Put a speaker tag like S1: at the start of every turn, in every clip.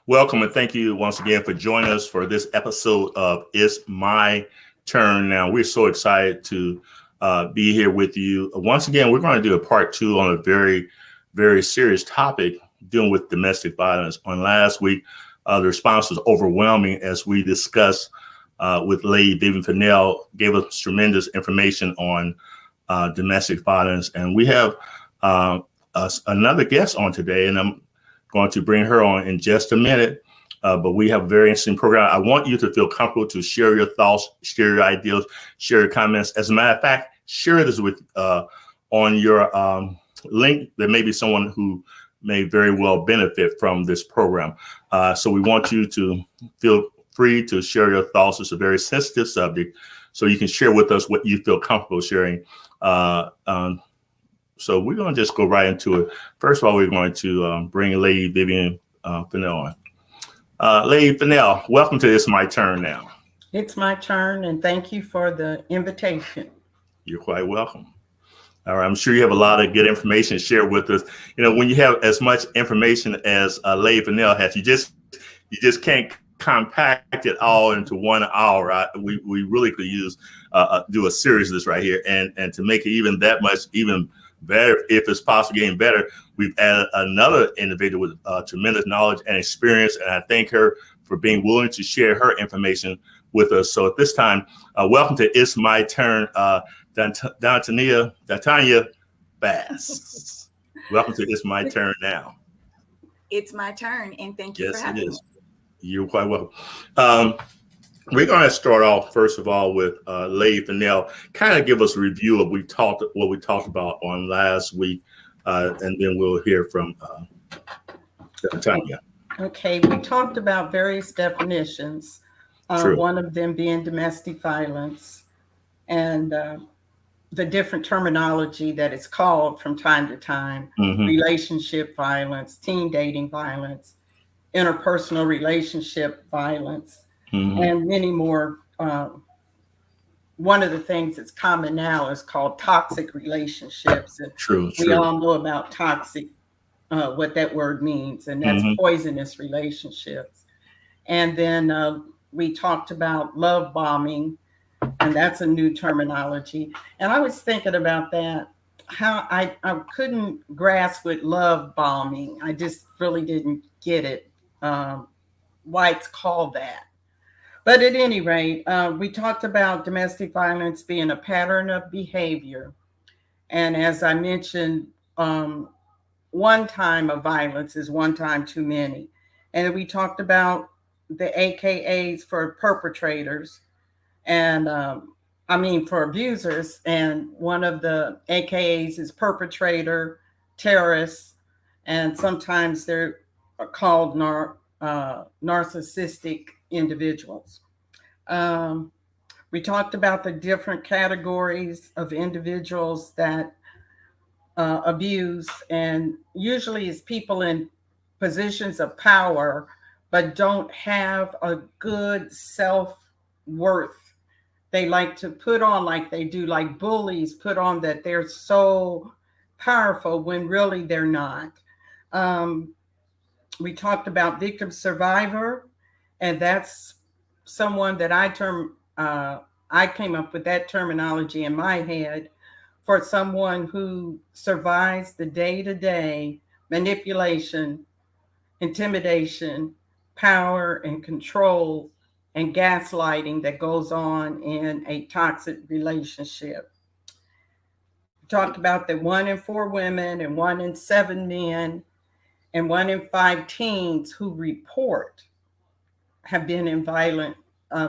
S1: Welcome and thank you once again for joining us for this episode of It's My Turn Now. We're so excited to be here with you. Once again, we're going to do a part two on a very, very serious topic dealing with domestic violence. On last week, the response was overwhelming as we discussed with Lady Vivian Fennell, gave us tremendous information on domestic violence. And we have another guest on today, and I'm going to bring her on in just a minute. But we have a very interesting program. I want you to feel comfortable to share your thoughts, share your ideas, share your comments. As a matter of fact, share this with on your link. There may be someone who may very well benefit from this program. So we want you to feel free to share your thoughts. It's a very sensitive subject, so you can share with us what you feel comfortable sharing. So we're going to just go right into it. First of all, we're going to bring Lady Vivian Fennell on. Lady Fennell, welcome to It's My Turn Now.
S2: It's my turn, and thank you for the invitation.
S1: You're quite welcome. All right, I'm sure you have a lot of good information to share with us. You know, when you have as much information as Lady Fennell has, you just can't compact it all into 1 hour. Right? We really could use do a series of this right here, and to make it even that much even better, if it's possible, getting better, we've added another individual with tremendous knowledge and experience, and I thank her for being willing to share her information with us. So at this time, welcome to It's My Turn, Dantanya Bass. Welcome to It's My Turn Now.
S3: It's my turn, and thank you for having me.
S1: You're quite welcome. We're going to start off first of all with Lady Fennell. Kind of give us a review of what we talked about on last week, and then we'll hear from Tanya.
S2: Okay, we talked about various definitions. One of them being domestic violence, and the different terminology that it's called from time to time: relationship violence, teen dating violence, interpersonal relationship violence. And many more. One of the things that's common now is called toxic relationships. And we all know about toxic, what that word means, and that's poisonous relationships. And then we talked about love bombing, and that's a new terminology. And I was thinking about that, how I couldn't grasp with love bombing. I just really didn't get it, why it's called that. But at any rate, we talked about domestic violence being a pattern of behavior. And as I mentioned, one time of violence is one time too many. And we talked about the AKAs for perpetrators and for abusers. And one of the AKAs is perpetrator, terrorists, and sometimes they're called narcissistic individuals. We talked about the different categories of individuals that abuse, and usually it's people in positions of power but don't have a good self-worth. They like to put on, like they do, like bullies put on, that they're so powerful when really they're not. We talked about victim survivor, and that's someone that I came up with that terminology in my head for someone who survives the day-to-day manipulation, intimidation, power and control, and gaslighting that goes on in a toxic relationship. We talked about that 1 in 4 women and 1 in 7 men and 1 in 5 teens who report have been in violent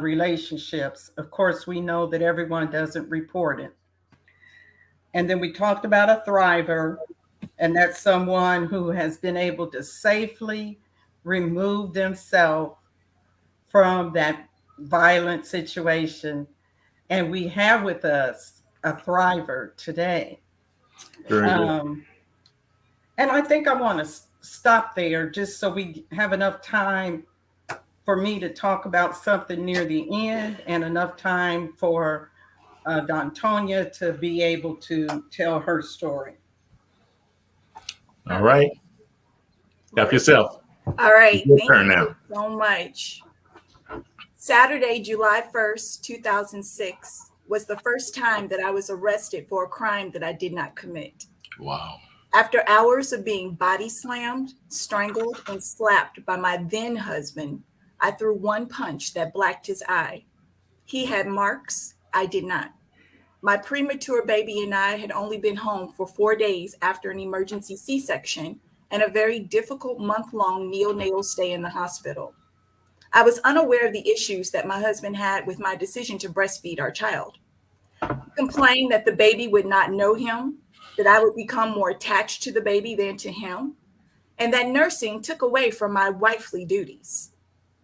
S2: relationships. Of course, we know that everyone doesn't report it. And then we talked about a thriver, and that's someone who has been able to safely remove themselves from that violent situation. And we have with us a thriver today. And I think I want to stop there just so we have enough time for me to talk about something near the end, and enough time for Dontonia to be able to tell her story.
S1: All right. Help yourself.
S3: All right.
S1: Your
S3: Thank
S1: turn
S3: you
S1: now.
S3: so much. Saturday, July 1st, 2006 was the first time that I was arrested for a crime that I did not commit.
S1: Wow.
S3: After hours of being body slammed, strangled, and slapped by my then husband, I threw one punch that blacked his eye. He had marks, I did not. My premature baby and I had only been home for 4 days after an emergency C section and a very difficult month-long neonatal stay in the hospital. I was unaware of the issues that my husband had with my decision to breastfeed our child. He complained that the baby would not know him, that I would become more attached to the baby than to him, and that nursing took away from my wifely duties.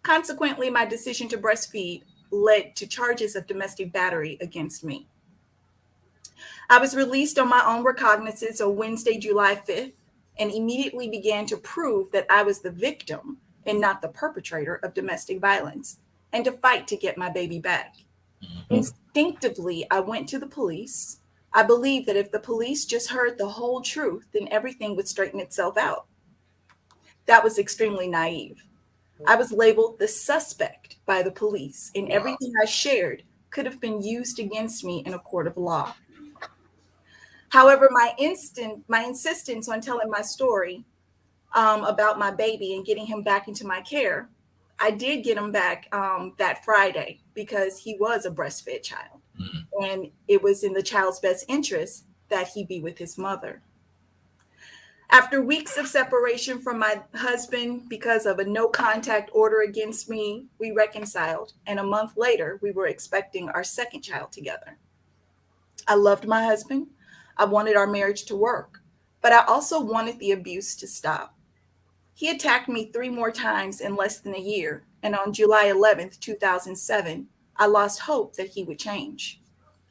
S3: Consequently, my decision to breastfeed led to charges of domestic battery against me. I was released on my own recognizance on Wednesday, July 5th, and immediately began to prove that I was the victim and not the perpetrator of domestic violence, and to fight to get my baby back. Instinctively, I went to the police. I believed that if the police just heard the whole truth, then everything would straighten itself out. That was extremely naive. I was labeled the suspect by the police, and everything I shared could have been used against me in a court of law. However, my insistence on telling my story about my baby and getting him back into my care, I did get him back that Friday because he was a breastfed child. And it was in the child's best interest that he be with his mother. After weeks of separation from my husband because of a no contact order against me, we reconciled. And a month later, we were expecting our second child together. I loved my husband. I wanted our marriage to work, but I also wanted the abuse to stop. He attacked me 3 more times in less than a year, and on July 11th, 2007, I lost hope that he would change.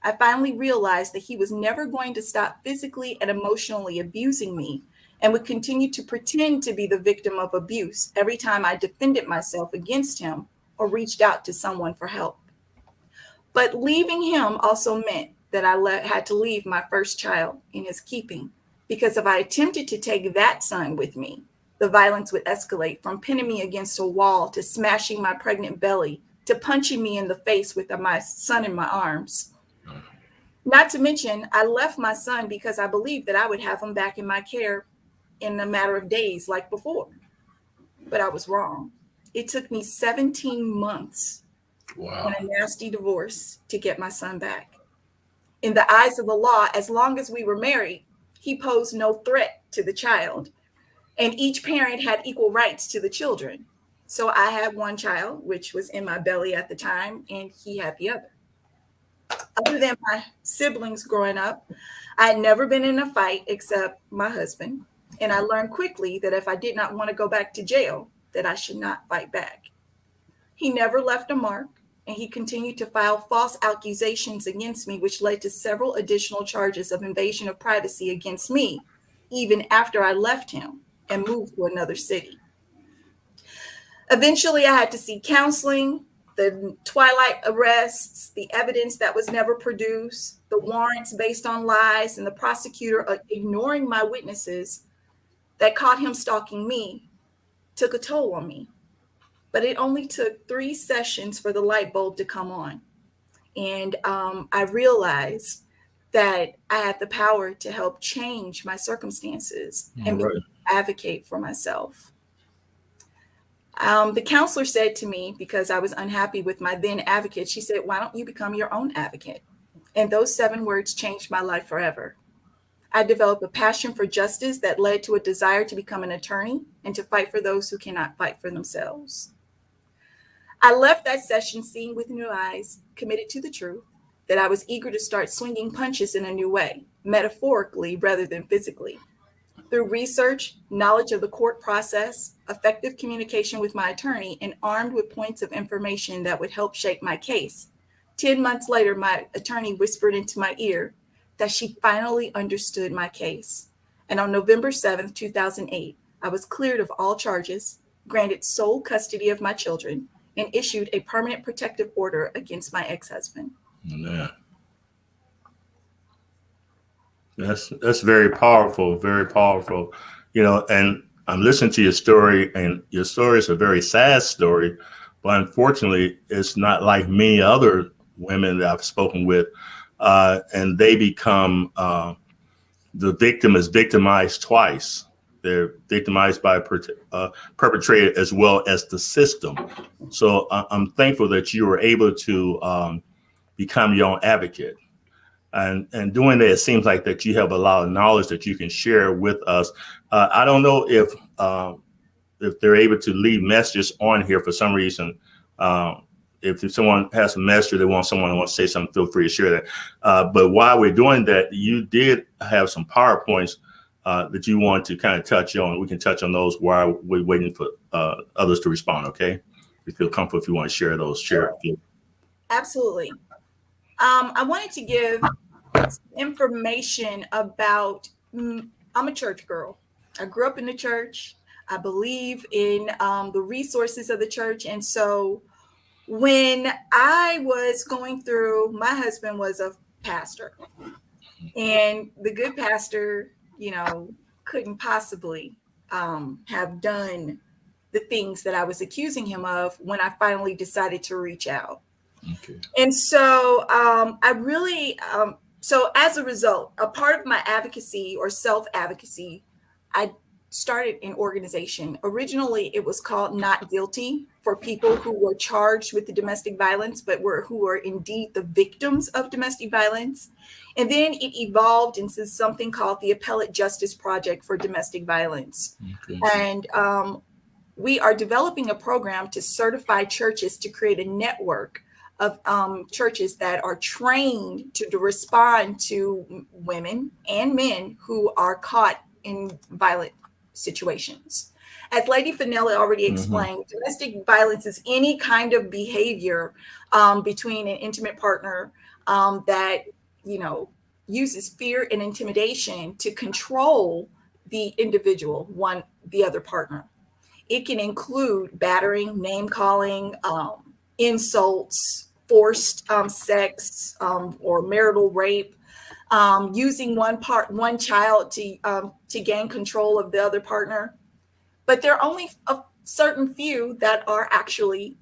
S3: I finally realized that he was never going to stop physically and emotionally abusing me and would continue to pretend to be the victim of abuse every time I defended myself against him or reached out to someone for help. But leaving him also meant that had to leave my first child in his keeping, because if I attempted to take that son with me, the violence would escalate from pinning me against a wall to smashing my pregnant belly to punching me in the face with my son in my arms. Not to mention, I left my son because I believed that I would have him back in my care in a matter of days like before. But I was wrong. It took me 17 months and a nasty divorce to get my son back. In the eyes of the law, as long as we were married, he posed no threat to the child, and each parent had equal rights to the children. So I had one child, which was in my belly at the time, and he had the other. Other than my siblings growing up, I had never been in a fight except my husband, and I learned quickly that if I did not want to go back to jail, that I should not fight back. He never left a mark, and he continued to file false accusations against me, which led to several additional charges of invasion of privacy against me, even after I left him and moved to another city. Eventually, I had to seek counseling, the twilight arrests, the evidence that was never produced, the warrants based on lies, and the prosecutor ignoring my witnesses that caught him stalking me took a toll on me. But it only took 3 sessions for the light bulb to come on. And I realized that I had the power to help change my circumstances and advocate for myself. The counselor said to me, because I was unhappy with my then advocate, she said, "Why don't you become your own advocate?" And those 7 words changed my life forever. I developed a passion for justice that led to a desire to become an attorney and to fight for those who cannot fight for themselves. I left that session seeing with new eyes, committed to the truth, that I was eager to start swinging punches in a new way, metaphorically rather than physically. Through research, knowledge of the court process, effective communication with my attorney, and armed with points of information that would help shape my case, 10 months later, my attorney whispered into my ear that she finally understood my case. And on November 7th, 2008, I was cleared of all charges, granted sole custody of my children, and issued a permanent protective order against my ex-husband.
S1: Yeah. That's very powerful, very powerful. And I'm listening to your story, and your story is a very sad story, but unfortunately, it's not like many other women that I've spoken with, and they become the victim is victimized twice. They're victimized by a perpetrator as well as the system. So I'm thankful that you were able to become your own advocate. And doing that, it seems like that you have a lot of knowledge that you can share with us. I don't know if they're able to leave messages on here for some reason. If someone has a message, they want someone to want to say something, feel free to share that. But while we're doing that, you did have some PowerPoints that you want to kind of touch on. We can touch on those while we're waiting for others to respond. Okay, if you feel comfortable, if you want to share those, share it.
S3: Absolutely. I wanted to give information about. I'm a church girl. I grew up in the church. I believe in the resources of the church, and so when I was going through, my husband was a pastor, and the good pastor, couldn't possibly have done the things that I was accusing him of when I finally decided to reach out.
S1: Okay.
S3: And so I really, so as a result, a part of my advocacy or self-advocacy, I started an organization. Originally, it was called Not Guilty, for people who were charged with the domestic violence, but who were indeed the victims of domestic violence. And then it evolved into something called the Appellate Justice Project for Domestic Violence.
S1: Okay.
S3: And we are developing a program to certify churches to create a network of churches that are trained to respond to women and men who are caught in violent situations. As Lady Finella already explained, domestic violence is any kind of behavior between an intimate partner that, uses fear and intimidation to control the individual, the other partner. It can include battering, name calling, insults, forced sex, or marital rape, using one child to gain control of the other partner. But there are only a certain few that are actually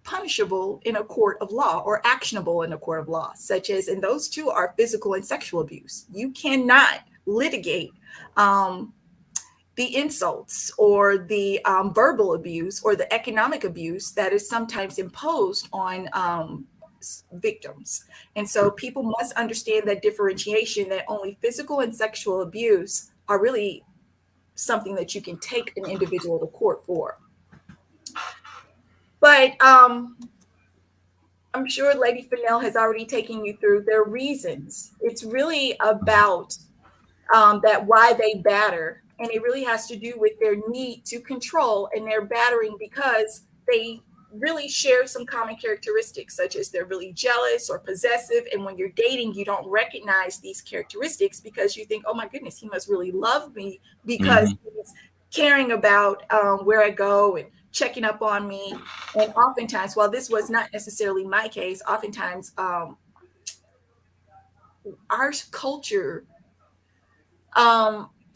S3: punishable in a court of law or actionable in a court of law, such as, and those two are physical and sexual abuse. You cannot litigate the insults or the verbal abuse or the economic abuse that is sometimes imposed on victims. And so people must understand that differentiation, that only physical and sexual abuse are really something that you can take an individual to court for. But I'm sure Lady Fennell has already taken you through their reasons. It's really about that why they batter. And it really has to do with their need to control, and they're battering because they really share some common characteristics, such as they're really jealous or possessive. And when you're dating, you don't recognize these characteristics because you think, oh my goodness, he must really love me because he's caring about where I go and checking up on me. And oftentimes, while this was not necessarily my case, oftentimes our culture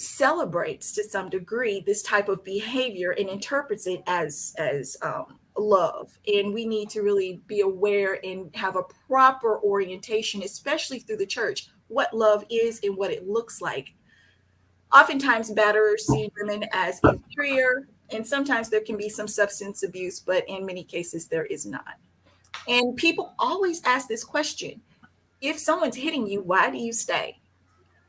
S3: celebrates to some degree this type of behavior and interprets it as love. And we need to really be aware and have a proper orientation, especially through the church, what love is and what it looks like. Oftentimes batterers see women as inferior, and sometimes there can be some substance abuse, but in many cases there is not. And people always ask this question: if someone's hitting you, why do you stay?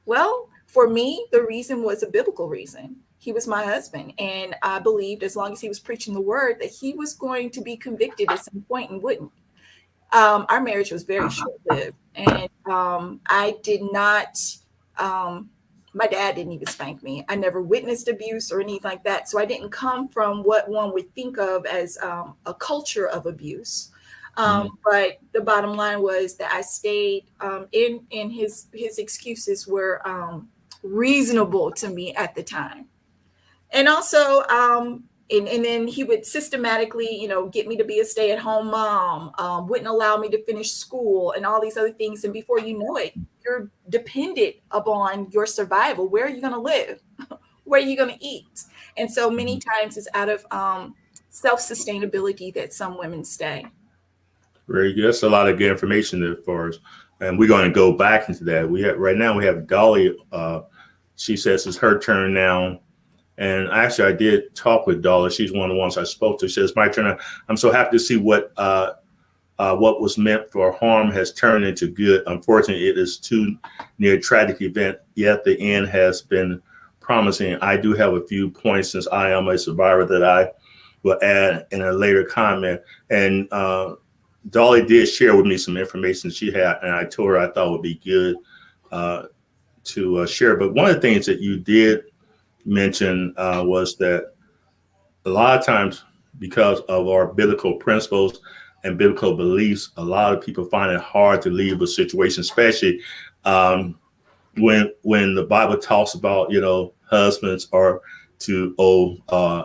S3: Well, for me, the reason was a biblical reason. He was my husband, and I believed as long as he was preaching the word that he was going to be convicted at some point and wouldn't. Our marriage was very short-lived, and I did not. My dad didn't even spank me. I never witnessed abuse or anything like that, so I didn't come from what one would think of as a culture of abuse. But the bottom line was that I stayed in his excuses were reasonable to me at the time. And also, and then he would systematically, get me to be a stay-at-home mom, wouldn't allow me to finish school and all these other things. And before you know it, you're dependent upon your survival. Where are you going to live? Where are you going to eat? And so many times it's out of self-sustainability that some women stay.
S1: Very good. That's a lot of good information there for us. And we're going to go back into that. Right now we have Dolly. She says it's her turn now. And actually, I did talk with Dolly. She's one of the ones I spoke to. She says, "My turn. I'm so happy to see what was meant for harm has turned into good. Unfortunately, it is too near a tragic event, yet the end has been promising. I do have a few points since I am a survivor that I will add in a later comment." And Dolly did share with me some information she had, and I told her I thought would be good to share. But one of the things that you did mention was that a lot of times, because of our biblical principles and biblical beliefs, a lot of people find it hard to leave a situation, especially when the Bible talks about, husbands are to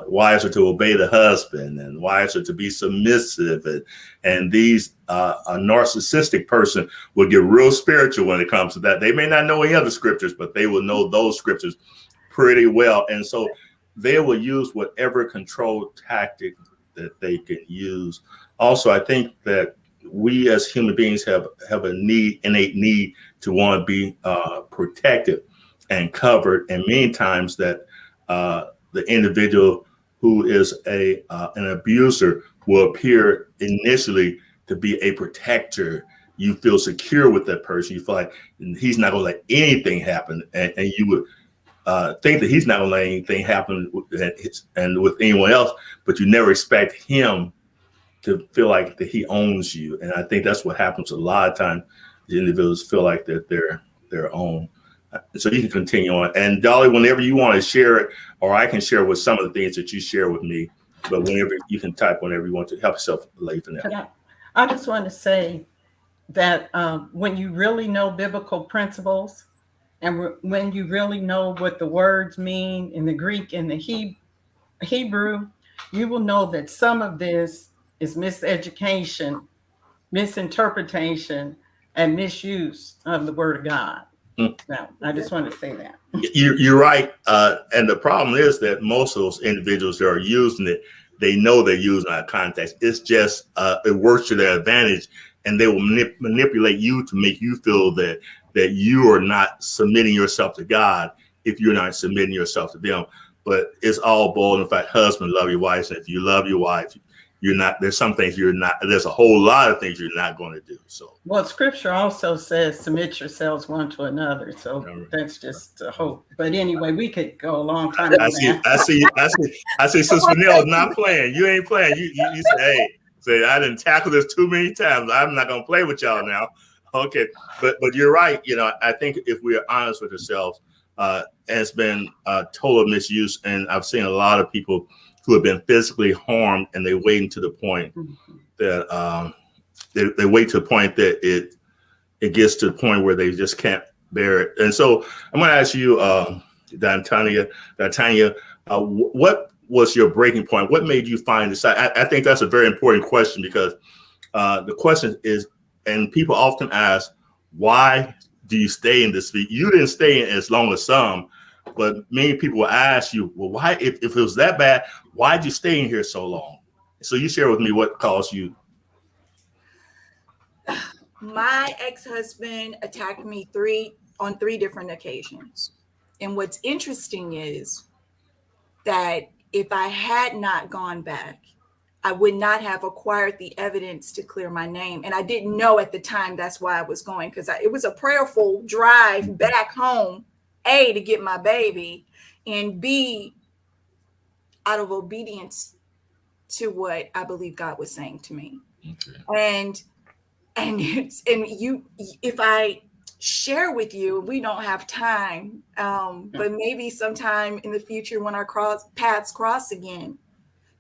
S1: wives are to obey the husband, and wives are to be submissive, and these a narcissistic person will get real spiritual when it comes to that. They may not know any other scriptures, but they will know those scriptures pretty well, and so they will use whatever control tactic that they can use. Also, I think that we as human beings have innate need to want to be protected and covered, and many times that the individual who is an abuser will appear initially to be a protector. You feel secure with that person. You feel like he's not going to let anything happen, and you would think that he's not going to let anything happen with anyone else, but you never expect him to feel like that he owns you. And I think that's what happens a lot of times. The individuals feel like that they're their own. So you can continue on. And Dolly, whenever you want to share it, or I can share with some of the things that you share with me, but whenever you can type whenever you want to help yourself late for now.
S2: I just want to say that when you really know biblical principles, and when you really know what the words mean in the Greek and the Hebrew, you will know that some of this is miseducation, misinterpretation, and misuse of the word of God. Now, I just want to say that.
S1: You're right. And the problem is that most of those individuals that are using it, they know they're using it out of context. It's just, it works to their advantage, and they will manipulate you to make you feel that you are not submitting yourself to God if you're not submitting yourself to them. But it's all boiled in fact, husband, love your wife. And if you love your wife, you're not, there's some things you're not, there's a whole lot of things you're not going to do. So,
S2: well, scripture also says submit yourselves one to another. So that's just a hope. But anyway, we could go a long time.
S1: I see, Sister Vanilla not playing. You ain't playing. You say, hey, I didn't tackle this too many times. I'm not going to play with y'all now. Okay. But you're right. I think if we are honest with ourselves, it's been total misuse. And I've seen a lot of people who have been physically harmed, and they wait to the point that they wait to the point that it gets to the point where they just can't bear it. And so I'm going to ask you, Tanya, what was your breaking point? What made you find this? I think that's a very important question, because the question is, and people often ask, why do you stay in this field? You didn't stay in as long as some, but many people will ask you, well, why, if it was that bad, why'd you stay in here so long? So you share with me what caused you.
S3: My ex-husband attacked me on three different occasions. And what's interesting is that if I had not gone back, I would not have acquired the evidence to clear my name. And I didn't know at the time that's why I was going, because it was a prayerful drive back home, A, to get my baby, and B, out of obedience to what I believe God was saying to me. Okay. And if I share with you, we don't have time, but maybe sometime in the future when our paths cross again,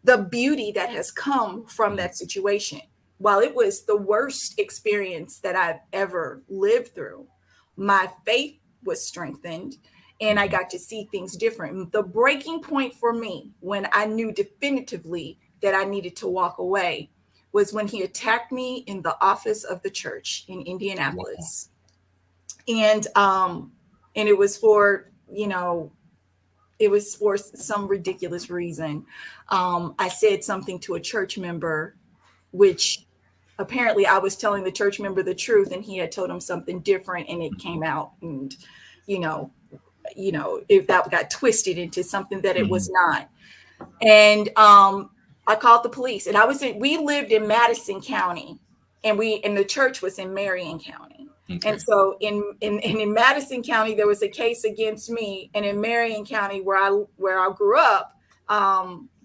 S3: the beauty that has come from that situation, while it was the worst experience that I've ever lived through, my faith was strengthened and I got to see things different. The breaking point for me, when I knew definitively that I needed to walk away, was when he attacked me in the office of the church in Indianapolis. Wow. And it was for, It was for some ridiculous reason. I said something to a church member, which apparently I was telling the church member the truth, and he had told him something different, and it came out, and you know, if that got twisted into something that it was not. And I called the police, and we lived in Madison County, and the church was in Marion County.
S1: Okay.
S3: And so in Madison County, there was a case against me, and in Marion County, where I grew up,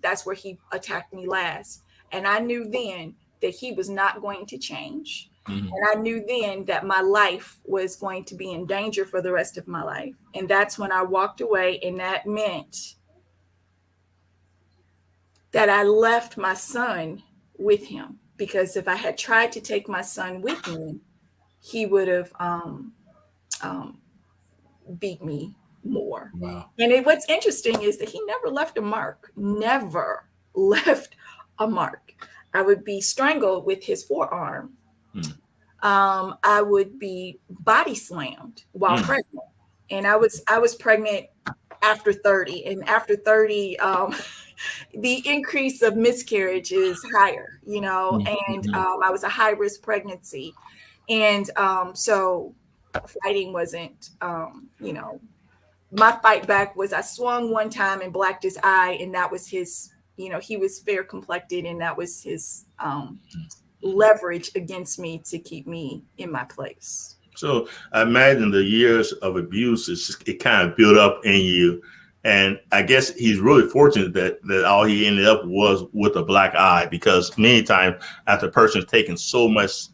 S3: that's where he attacked me last. And I knew then that he was not going to change. And I knew then that my life was going to be in danger for the rest of my life. And that's when I walked away, and that meant that I left my son with him, because if I had tried to take my son with me, he would have beat me more.
S1: Wow.
S3: And what's interesting is that he never left a mark, never left a mark. I would be strangled with his forearm. I would be body slammed while pregnant. And I was pregnant after 30. And after 30, the increase of miscarriage is higher, and I was a high risk pregnancy. And so fighting wasn't, my fight back was I swung one time and blacked his eye, and that was his, he was fair complected, and that was his leverage against me to keep me in my place.
S1: So I imagine the years of abuse, it kind of built up in you. And I guess he's really fortunate that all he ended up was with a black eye, because many times after a person's taken so much,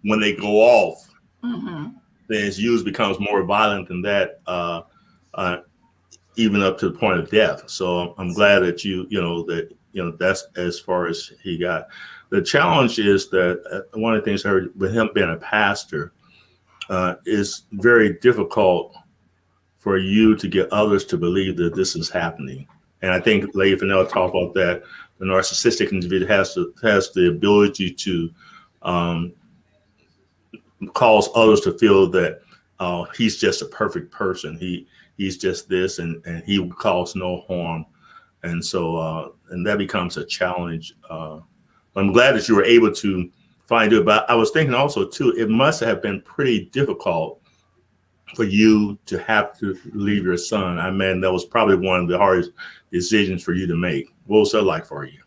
S1: when they go off, then his use becomes more violent than that, even up to the point of death. So I'm glad that that's as far as he got. The challenge is that one of the things I heard with him being a pastor is very difficult for you to get others to believe that this is happening. And I think Lady Fennell talked about that. The narcissistic individual has the ability to cause others to feel that he's just a perfect person. He's just this, and he will cause no harm. And so and that becomes a challenge. I'm glad that you were able to find it. But I was thinking also too, it must have been pretty difficult for you to have to leave your son. I mean, that was probably one of the hardest decisions for you to make. What was that like for you?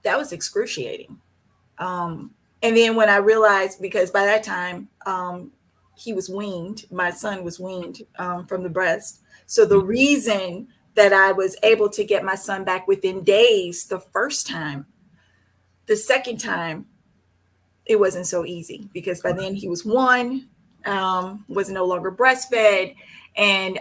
S3: That was excruciating. And then when I realized, because by that time he was weaned, my son was weaned from the breast. So the reason that I was able to get my son back within days the first time, the second time, it wasn't so easy, because by then he was one, was no longer breastfed, and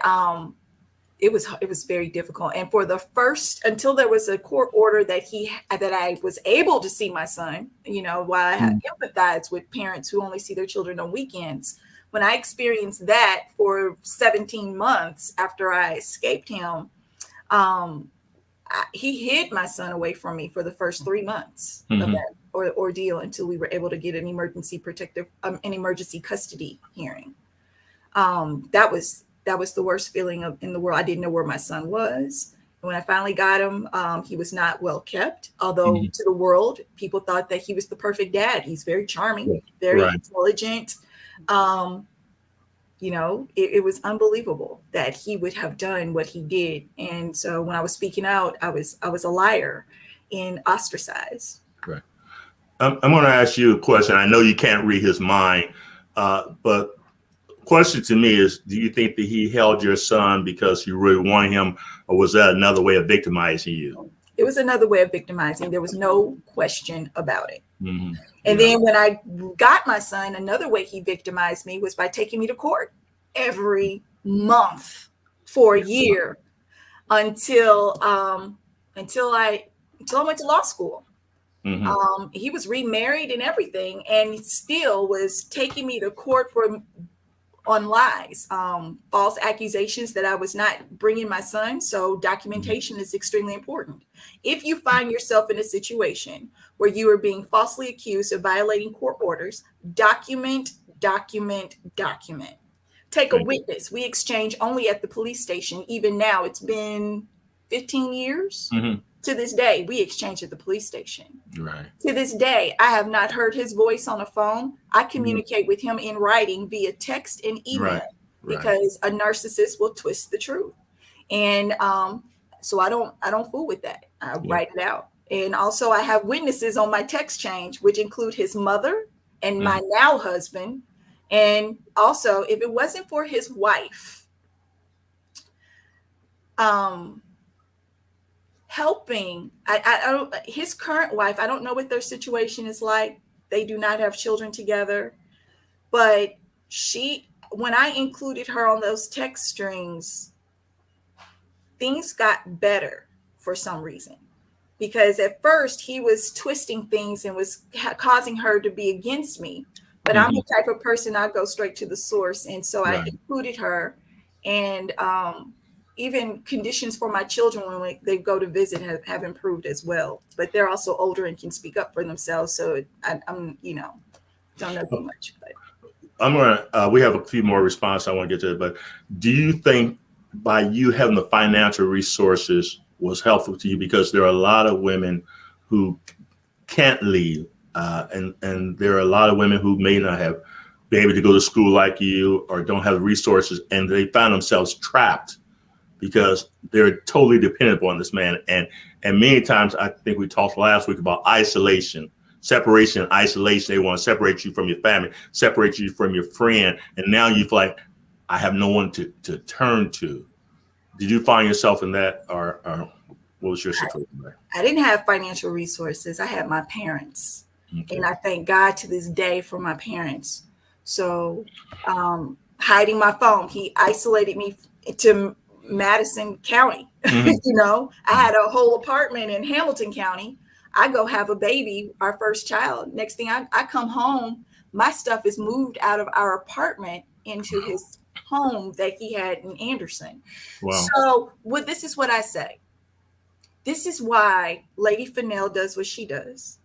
S3: it was very difficult. And for the first, until there was a court order that I was able to see my son, while I had empathized with parents who only see their children on weekends. When I experienced that for 17 months after I escaped him, he hid my son away from me for the first 3 months of that ordeal, until we were able to get an emergency custody hearing. That was the worst feeling in the world. I didn't know where my son was. And when I finally got him, he was not well kept. Although to the world, people thought that he was the perfect dad. He's very charming, very intelligent. It was unbelievable that he would have done what he did. And so when I was speaking out, I was a liar and ostracized.
S1: Right. I'm going to ask you a question. I know you can't read his mind, but question to me is, do you think that he held your son because you really wanted him, or was that another way of victimizing you?
S3: It was another way of victimizing. There was no question about it. And then when I got my son, another way he victimized me was by taking me to court every month for a year until I went to law school. He was remarried and everything, and he still was taking me to court on lies, false accusations that I was not bringing my son. So documentation is extremely important. If you find yourself in a situation where you are being falsely accused of violating court orders, document. take a witness. We exchange only at the police station. Even now, it's been 15 years.
S1: Mm-hmm.
S3: To this day, we exchange at the police station.
S1: Right.
S3: To this day, I have not heard his voice on a phone. I communicate with him in writing via text and email because a narcissist will twist the truth. And so I don't fool with that. I write it out. And also I have witnesses on my text change, which include his mother and my now husband. And also, if it wasn't for his wife, helping, I don't, his current wife, I don't know what their situation is like. They do not have children together, but when I included her on those text strings, things got better for some reason. Because at first he was twisting things and was causing her to be against me. But I'm the type of person, I go straight to the source. And so I included her, and even conditions for my children when they go to visit have improved as well. But they're also older and can speak up for themselves. So I'm don't know too much. But
S1: we have a few more responses I want to get to, but do you think by you having the financial resources was helpful to you? Because there are a lot of women who can't leave, and there are a lot of women who may not have been able to go to school like you or don't have the resources, and they find themselves trapped because they're totally dependent on this man. And many times, I think we talked last week about isolation, separation, isolation. They want to separate you from your family, separate you from your friend, and now you feel like I have no one to turn to. Did you find yourself in that, or what was your situation there?
S3: I didn't have financial resources. I had my parents, and I thank God to this day for my parents. So hiding my phone, he isolated me to Madison County. I had a whole apartment in Hamilton County. I go have a baby, our first child. Next thing I come home, my stuff is moved out of our apartment into his home that he had in Anderson. Wow. So this is what I say. This is why Lady Fennell does what she does.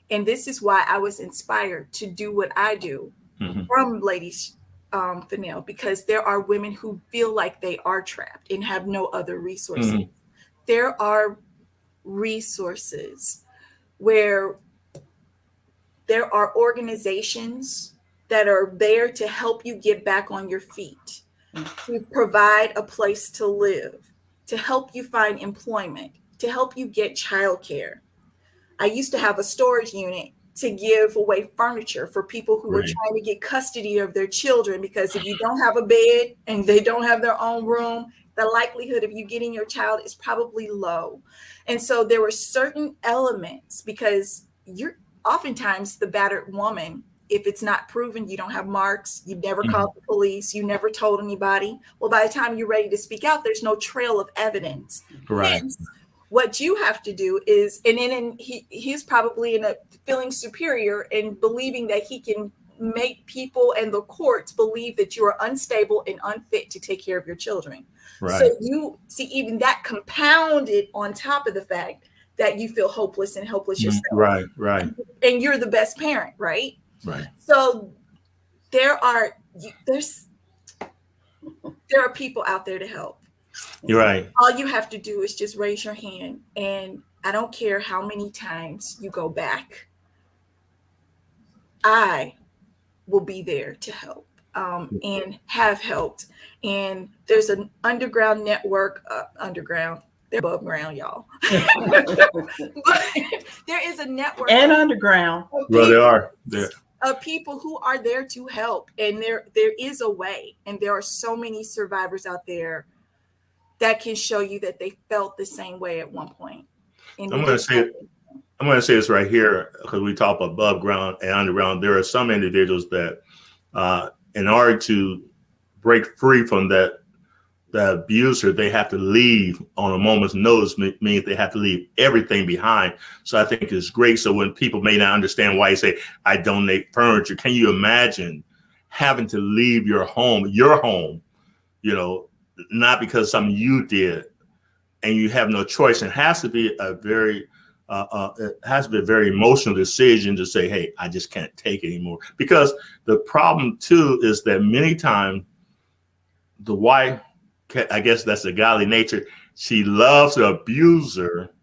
S3: And this is why I was inspired to do what I do from Lady Fennell, because there are women who feel like they are trapped and have no other resources. There are resources where there are organizations that are there to help you get back on your feet, to provide a place to live, to help you find employment, to help you get childcare. I used to have a storage unit to give away furniture for people who were trying to get custody of their children, because if you don't have a bed and they don't have their own room, the likelihood of you getting your child is probably low. And so there were certain elements, because you're oftentimes the battered woman, if it's not proven, you don't have marks, you've never called the police, you never told anybody. Well, by the time you're ready to speak out, there's no trail of evidence. Hence, what you have to do is, he's probably in a feeling superior and believing that he can make people and the courts believe that you are unstable and unfit to take care of your children. So you see, even that compounded on top of the fact that you feel hopeless and helpless yourself. And you're the best parent, right? So there are people out there to help.
S1: You're right.
S3: All you have to do is just raise your hand, and I don't care how many times you go back, I will be there to help, and have helped. And there's an underground network, they're above ground, y'all. But there is a network
S2: and underground.
S1: Well, they are there.
S3: Of people who are there to help, and there is a way, and there are so many survivors out there that can show you that they felt the same way at one point. I'm
S1: going to say this right here, because we talk above ground and underground. There are some individuals that, in order to break free from the abuser, they have to leave on a moment's notice. Means they have to leave everything behind. So I think it's great. So when people may not understand why you say, I donate furniture, can you imagine having to leave your home, not because something you did, and you have no choice? It has to be a very emotional decision to say, hey, I just can't take it anymore. Because the problem too is that many times the wife, I guess that's the godly nature. She loves the abuser,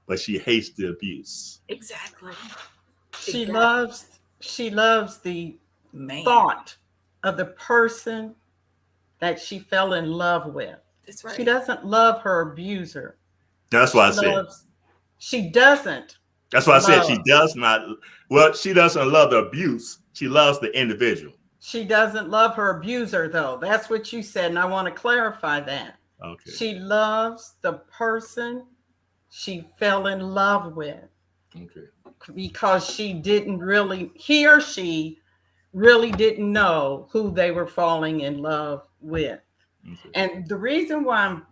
S1: but she hates the abuse.
S3: Exactly.
S2: She
S3: Exactly.
S2: loves the
S3: Man,
S2: thought of the person that she fell in love with.
S3: that's
S2: She
S3: right.
S2: doesn't love her abuser.
S1: That's
S2: She
S1: why I said.
S2: loves, she doesn't
S1: That's why I said she
S2: love,
S1: does not. Well, she doesn't love the abuse. She loves the individual.
S2: she doesn't love her abuser, though. That's what you said. And I want to clarify that.
S1: Okay.
S2: She loves the person she fell in love with
S1: Okay.
S2: because she didn't really, he or she really didn't know who they were falling in love with.
S1: Okay.
S2: And the reason why I'm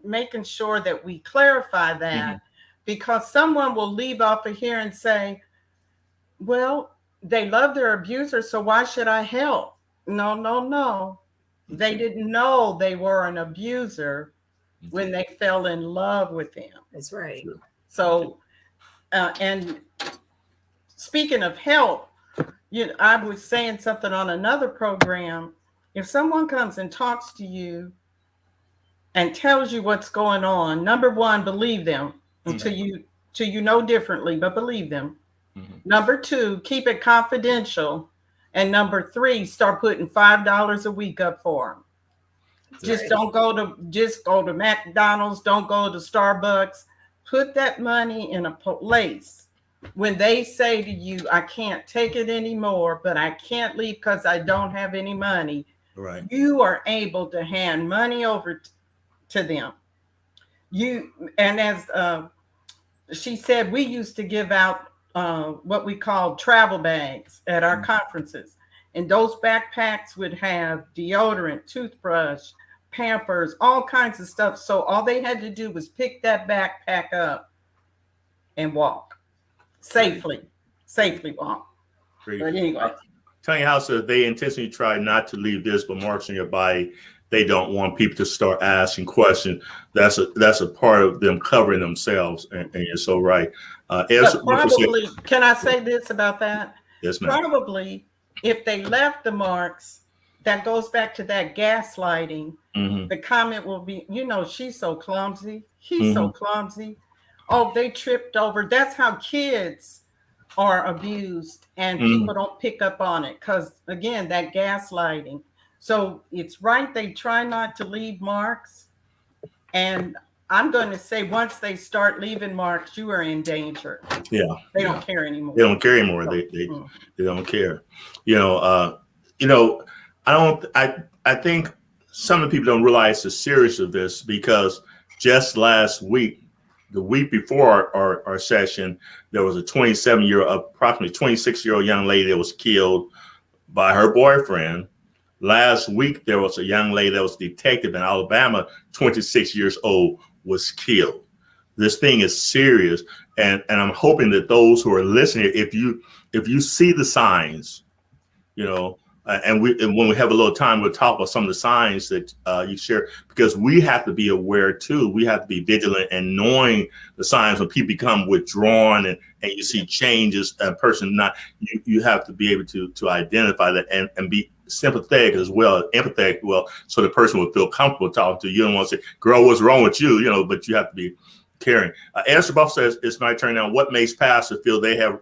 S2: making sure that we clarify
S1: Mm-hmm.
S2: that, because someone will leave off of here and say, well, they love their abuser, so why should I help? No, no, no. They
S1: Okay.
S2: didn't know they were an abuser when
S1: Okay.
S2: they fell in love with him.
S3: That's right.
S1: Sure. Okay.
S2: So, and speaking of help, I was saying something on another program. If someone comes and talks to you and tells you what's going on, number one, believe them until
S1: Mm-hmm.
S2: you know differently, but believe them.
S1: Mm-hmm.
S2: Number two, keep it confidential. And number three, start putting $5 a week up for them.
S3: That's
S2: Just
S3: right.
S2: don't go to McDonald's, don't go to Starbucks. Put that money in a place. When they say to you, I can't take it anymore, but I can't leave because I don't have any money,
S1: Right.
S2: you are able to hand money over to them. And as she said, we used to give out what we call travel bags at our conferences. And those backpacks would have deodorant, toothbrush, Pampers, all kinds of stuff. So all they had to do was pick that backpack up and walk safely, safely walk.
S1: Great.
S2: But anyway,
S1: Tiny House says they intentionally try not to leave this, but marks on your body. They don't want people to start asking questions. That's a part of them covering themselves, and you're so right.
S2: but probably, can I say this about that?
S1: Yes, ma'am.
S2: Probably, if they left the marks, that goes back to that gaslighting.
S1: Mm-hmm.
S2: The comment will be, she's so clumsy. He's so
S1: Mm-hmm.
S2: clumsy. Oh, they tripped over. That's how kids are abused, and
S1: Mm-hmm.
S2: people don't pick up on it because, again, that gaslighting. So it's right. They try not to leave marks. And I'm going to say once they start leaving marks, you are in danger.
S1: Yeah.
S2: They don't care anymore.
S1: They don't care anymore.
S2: So,
S1: They don't care. I think some of the people don't realize the seriousness of this, because just last week, the week before our session, there was a approximately 26-year-old young lady that was killed by her boyfriend. Last week, there was a young lady that was detected in Alabama, 26 years old, was killed. This thing is serious, and I'm hoping that those who are listening, if you see the signs, and when we have a little time, we'll talk about some of the signs that you share, because we have to be aware too. We have to be vigilant and knowing the signs when people become withdrawn and you see changes. A person you have to be able to identify that and be sympathetic as well, empathetic, so the person will feel comfortable talking to you. You don't want to say, "Girl, what's wrong with you?" But you have to be caring. Esther Buff says, "It's my turn now. What makes pastors feel they have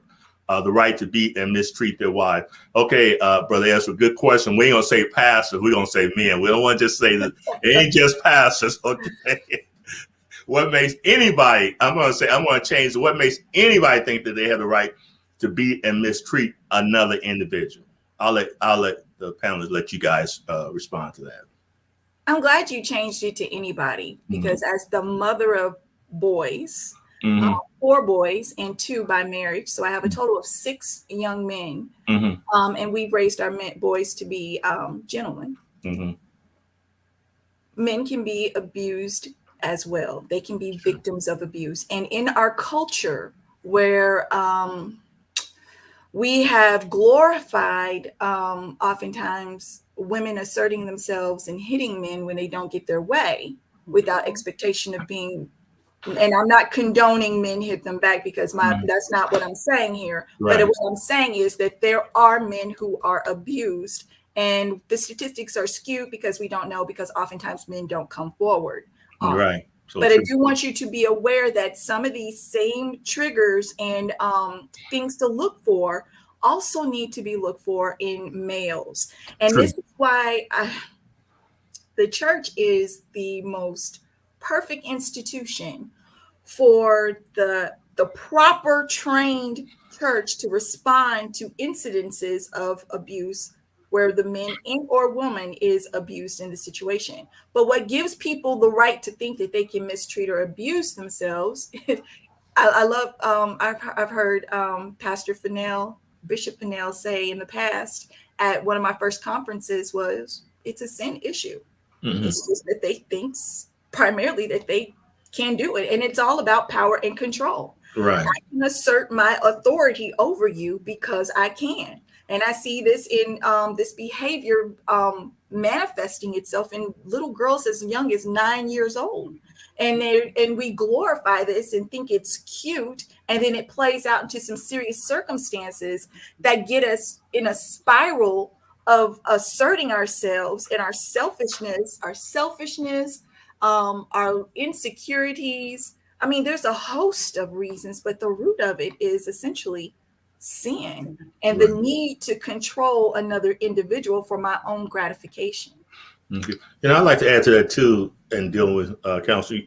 S1: the right to beat and mistreat their wife?" Okay, Brother Esther, good question. We ain't gonna say pastors. We're gonna say men. We don't want to just say that it ain't just pastors. Okay. What makes anybody? I'm gonna change. What makes anybody think that they have the right to beat and mistreat another individual? I'll let the panelists let you guys respond to that.
S3: I'm glad you changed it to anybody, because as the mother of boys, 4 boys and 2 by marriage, so I have a total of 6 young men, and we've raised our boys to be gentlemen. Men can be abused as well. They can be victims of abuse. And in our culture, where we have glorified oftentimes women asserting themselves and hitting men when they don't get their way, without expectation of being, and I'm not condoning men hit them back, because that's not what I'm saying here.
S1: Right.
S3: But what I'm saying is that there are men who are abused, And the statistics are skewed because we don't know, because oftentimes men don't come forward.
S1: Right. So
S3: but
S1: true.
S3: I do want you to be aware that some of these same triggers and things to look for also need to be looked for in males. And
S1: True.
S3: this is why the church is the most perfect institution for the proper trained church to respond to incidences of abuse where the man or woman is abused in the situation. But what gives people the right to think that they can mistreat or abuse themselves? I love. I've heard Pastor Fennell, Bishop Fennell, say in the past at one of my first conferences was, it's a sin issue.
S1: Mm-hmm.
S3: It's just that they think primarily that they can do it. And it's all about power and control.
S1: Right.
S3: I can assert my authority over you because I can. And I see this in this behavior manifesting itself in little girls as young as 9 years old. And we glorify this and think it's cute. And then it plays out into some serious circumstances that get us in a spiral of asserting ourselves and our selfishness, our insecurities. I mean, there's a host of reasons, but the root of it is essentially sin and the need to control another individual for my own gratification.
S1: Okay. I'd like to add to that too, and dealing with counsel.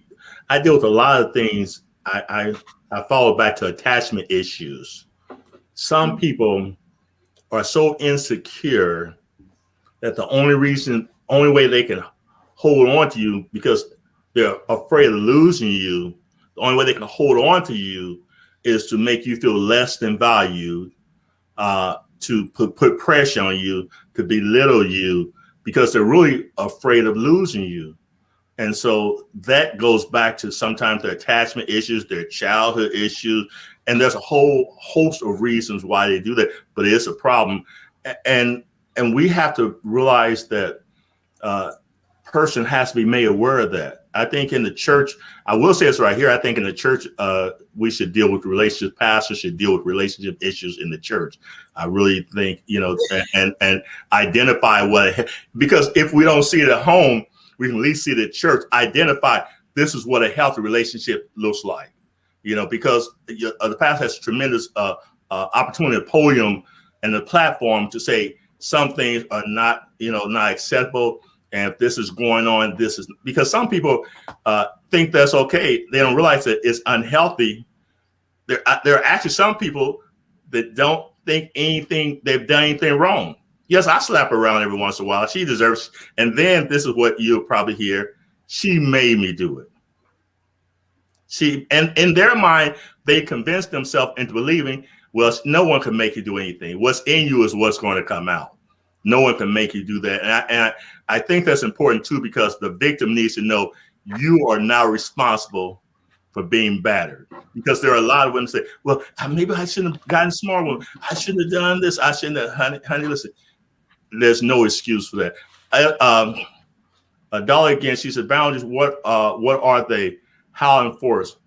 S1: I deal with a lot of things. I follow back to attachment issues. Some people are so insecure that the only way they can hold on to you, because they're afraid of losing you, the only way they can hold on to you is to make you feel less than valued, to put pressure on you, to belittle you, because they're really afraid of losing you. And so that goes back to sometimes their attachment issues, their childhood issues, and there's a whole host of reasons why they do that, but it's a problem. And we have to realize that person has to be made aware of that. I think in the church, I will say this right here, I think in the church, we should deal with relationships. Pastors should deal with relationship issues in the church. I really think, and identify because if we don't see it at home, we can at least see it at church, identify this is what a healthy relationship looks like, because the pastor has tremendous opportunity, a podium and the platform to say some things are not acceptable. And if this is going on, this is because some people think that's okay. They don't realize that it's unhealthy. There are actually some people that don't think they've done anything wrong. Yes, I slap her around every once in a while. She deserves. And then this is what you'll probably hear. She made me do it. And in their mind, they convince themselves into believing, well, no one can make you do anything. What's in you is what's going to come out. No one can make you do that. And I think that's important too, because the victim needs to know you are now responsible for being battered. Because there are a lot of women say, well, maybe I shouldn't have gotten smart. I shouldn't have done this. I shouldn't have, honey, listen, there's no excuse for that. Dolly again, she said, boundaries, what are they? How enforced?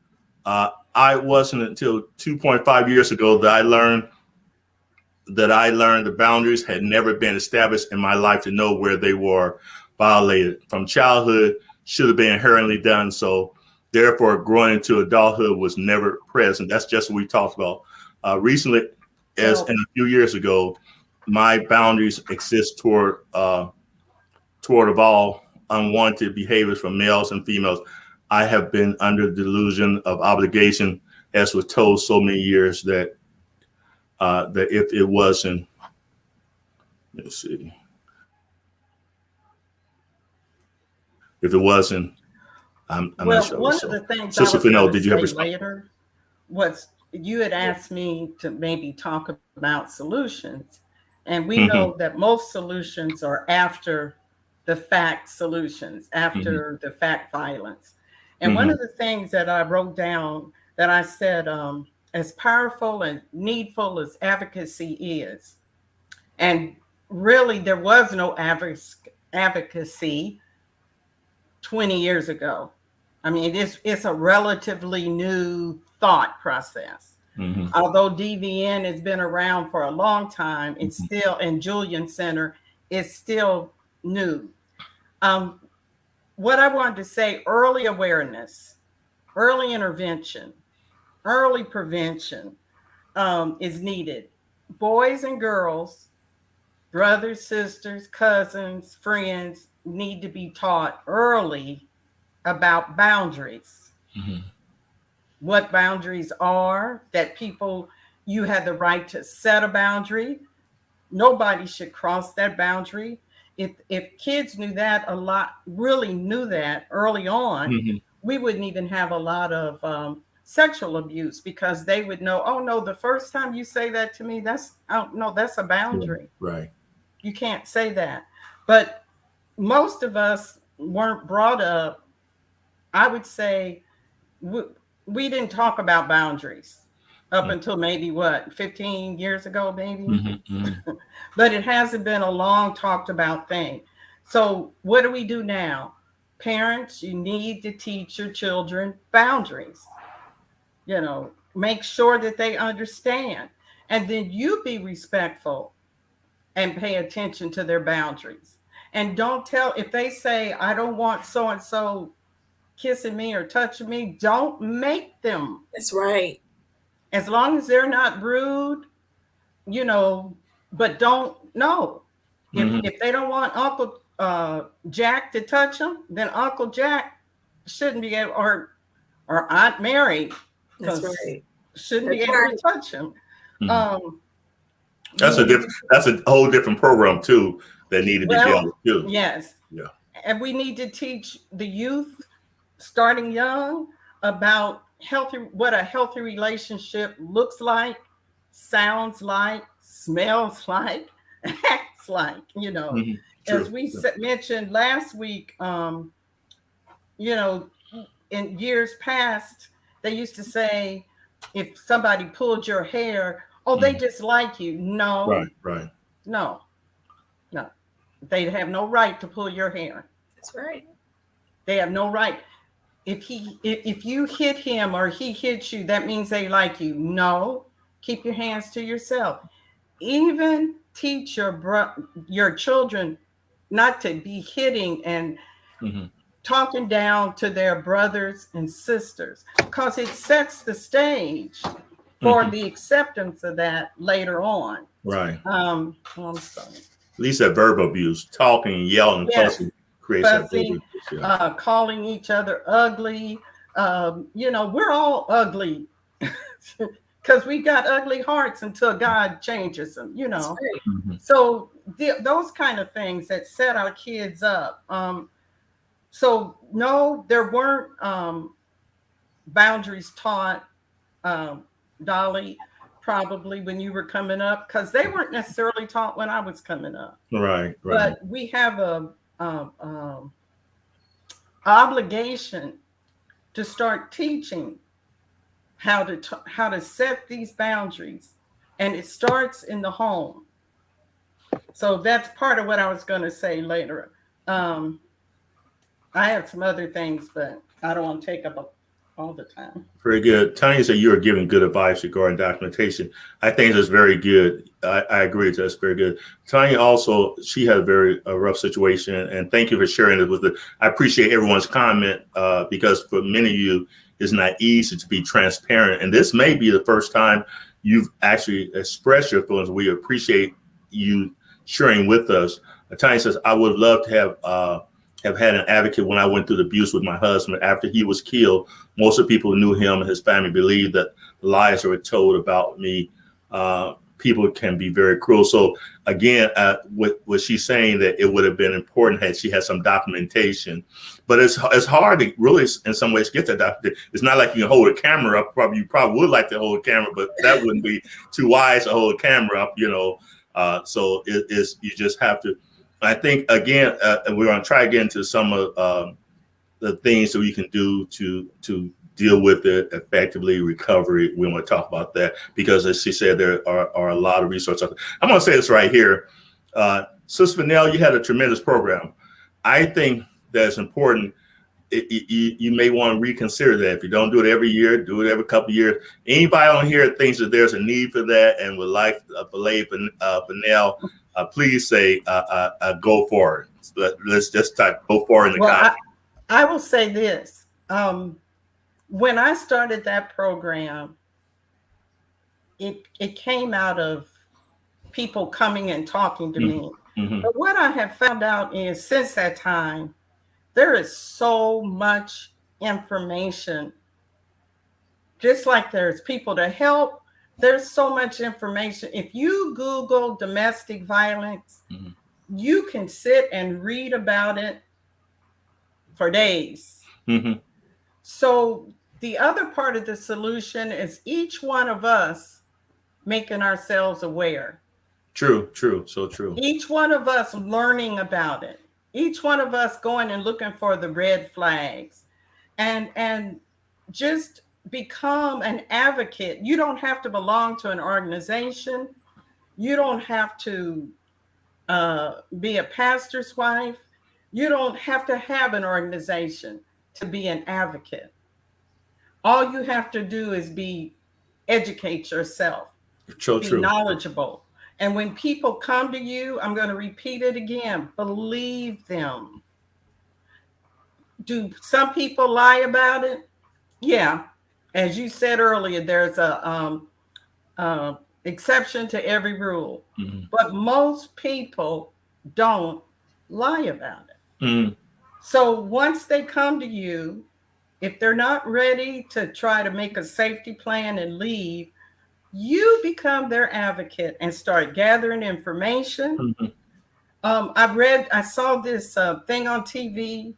S1: I wasn't until 2.5 years ago that I learned the boundaries had never been established in my life to know where they were violated. From childhood, should have been inherently done. So therefore, growing into adulthood was never present. That's just what we talked about. Recently, and a few years ago, my boundaries exist toward of all unwanted behaviors from males and females. I have been under the delusion of obligation, as was told so many years, that if it wasn't, let's see, if it wasn't, I'm not sure.
S2: One of the things
S1: Sister
S2: I was going
S1: did you have
S2: to say later was you had asked me to maybe talk about solutions. And we know that most solutions are after the fact solutions, after the fact violence. And one of the things that I wrote down that I said, as powerful and needful as advocacy is, and really there was no advocacy 20 years ago. I mean, it's a relatively new thought process. Although DVN has been around for a long time, it's still, and Julian Center, is still new. Um, what I wanted to say, early awareness, early intervention, early prevention is needed. Boys and girls, brothers, sisters, cousins, friends need to be taught early about boundaries,
S1: Mm-hmm.
S2: what boundaries are, that people, you have the right to set a boundary. Nobody should cross that boundary. If kids knew that a lot, really knew that early on,
S1: Mm-hmm.
S2: we wouldn't even have a lot of sexual abuse, because they would know, oh no, the first time you say that to me, that's, oh no, that's a boundary.
S1: Right.
S2: You can't say that. But most of us weren't brought up, I would say, we didn't talk about boundaries up until maybe what, 15 years ago, maybe.
S1: Mm-hmm. Mm-hmm.
S2: But it hasn't been a long talked about thing. So what do we do now? Parents, you need to teach your children boundaries. You know, make sure that they understand. And then you be respectful and pay attention to their boundaries. And don't tell, if they say, I don't want so and so kissing me or touching me, don't make them.
S3: That's right.
S2: As long as they're not rude, you know, but don't, no.
S1: Mm-hmm.
S2: If they don't want Uncle Jack to touch them, then Uncle Jack shouldn't be able, or Aunt Mary,
S3: That's right.
S2: shouldn't be
S3: That's
S2: able
S3: right.
S2: to touch them.
S1: Mm-hmm. That's a whole different program too that needed to be able to do.
S2: Yes.
S1: Yeah.
S2: And we need to teach the youth starting young about what a healthy relationship looks like, sounds like, smells like, acts like, you know.
S1: Mm-hmm.
S2: As we mentioned last week, you know, in years past, they used to say, if somebody pulled your hair, oh, they just like you. No,
S1: right.
S2: No. They have no right to pull your hair.
S3: That's right.
S2: They have no right. If you hit him or he hits you, that means they like you. No, keep your hands to yourself. Even teach your children not to be hitting and talking down to their brothers and sisters, because it sets the stage for the acceptance of that later on.
S1: Right.
S2: I'm sorry.
S1: At least that verbal abuse, talking, yelling, fussing creates that verbal abuse. Yeah.
S2: Calling each other ugly. You know, we're all ugly because we got ugly hearts until God changes them, you know.
S3: Right.
S2: So those kind of things that set our kids up. So no, there weren't boundaries taught, Dolly, probably when you were coming up, because they weren't necessarily taught when I was coming up.
S1: Right.
S2: But we have a obligation to start teaching how to set these boundaries, and it starts in the home. So that's part of what I was going to say later. I have some other things, but I don't want to take up all the time.
S1: Very good. Tanya said you are giving good advice regarding documentation. I think that's very good. I agree. That's very good. Tanya also, she had a rough situation, and thank you for sharing it with us. I appreciate everyone's comment because for many of you, it's not easy to be transparent. And this may be the first time you've actually expressed your feelings. We appreciate you sharing with us. Tanya says, I would love to have had an advocate when I went through the abuse with my husband. After he was killed, most of the people who knew him and his family believed that the lies that were told about me. People can be very cruel. So again, what she's saying, that it would have been important had she had some documentation, but it's hard to really, in some ways, get that documentation. It's not like you can hold a camera up. You probably would like to hold a camera, but that wouldn't be too wise to hold a camera up, you know. So you just have to. I think again, we're going to try to get into some of the things that we can do to deal with it effectively, recovery. We want to talk about that because, as she said, there are a lot of resources. I'm going to say this right here. Sister Vanell, you had a tremendous program. I think that it's important you may want to reconsider that. If you don't do it every year, do it every couple of years. Anybody on here thinks that there's a need for that and would like belay Vanell, please say go for it. Let's just type go for it in the
S2: Well,
S1: comments.
S2: I will say this. When I started that program, it came out of people coming and talking to me.
S1: Mm-hmm.
S2: But what I have found out is since that time, there is so much information. Just like there's people to help, there's so much information. If you Google domestic violence,
S1: Mm-hmm.
S2: you can sit and read about it for days.
S1: Mm-hmm.
S2: So the other part of the solution is each one of us making ourselves aware.
S1: True, so true.
S2: Each one of us learning about it. Each one of us going and looking for the red flags and just become an advocate. You don't have to belong to an organization. You don't have to be a pastor's wife. You don't have to have an organization to be an advocate. All you have to do is educate yourself,
S1: So
S2: be
S1: true.
S2: knowledgeable. And when people come to you, I'm going to repeat it again, believe them. Do some people lie about it? Yeah. As you said earlier, there's a exception to every rule.
S1: Mm-hmm.
S2: But most people don't lie about it.
S1: Mm-hmm.
S2: So once they come to you, if they're not ready to try to make a safety plan and leave, you become their advocate and start gathering information.
S1: Mm-hmm.
S2: I saw this thing on TV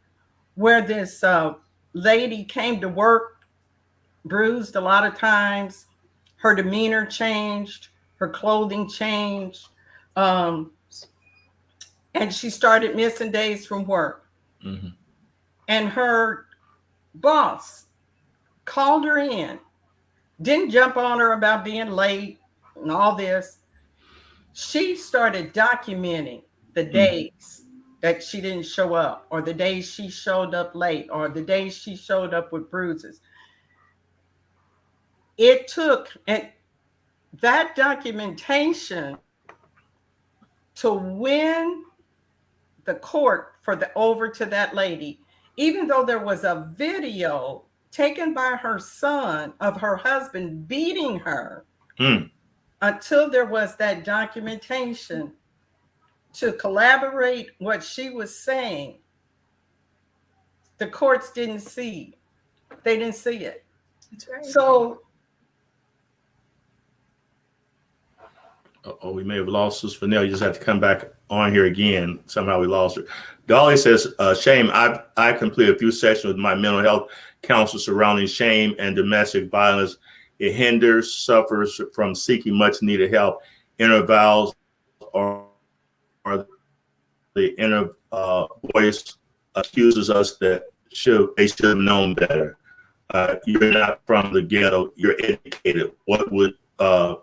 S2: where this lady came to work bruised a lot of times. Her demeanor changed, her clothing changed, and she started missing days from work.
S1: Mm-hmm.
S2: And her boss called her in, didn't jump on her about being late and all this. She started documenting the days that she didn't show up, or the days she showed up late, or the days she showed up with bruises. It took that documentation to win the court over to that lady, even though there was a video taken by her son of her husband beating her. Until there was that documentation to collaborate what she was saying, the courts didn't see. They didn't see it.
S3: That's right.
S2: So,
S1: we may have lost Sis Vanell. You just have to come back on here again. Somehow we lost her. Dolly says, shame. I completed a few sessions with my mental health counselor surrounding shame and domestic violence. It hinders suffers from seeking much needed help. Inner vows or the inner voice accuses us that they should have known better. You're not from the ghetto. You're educated. What would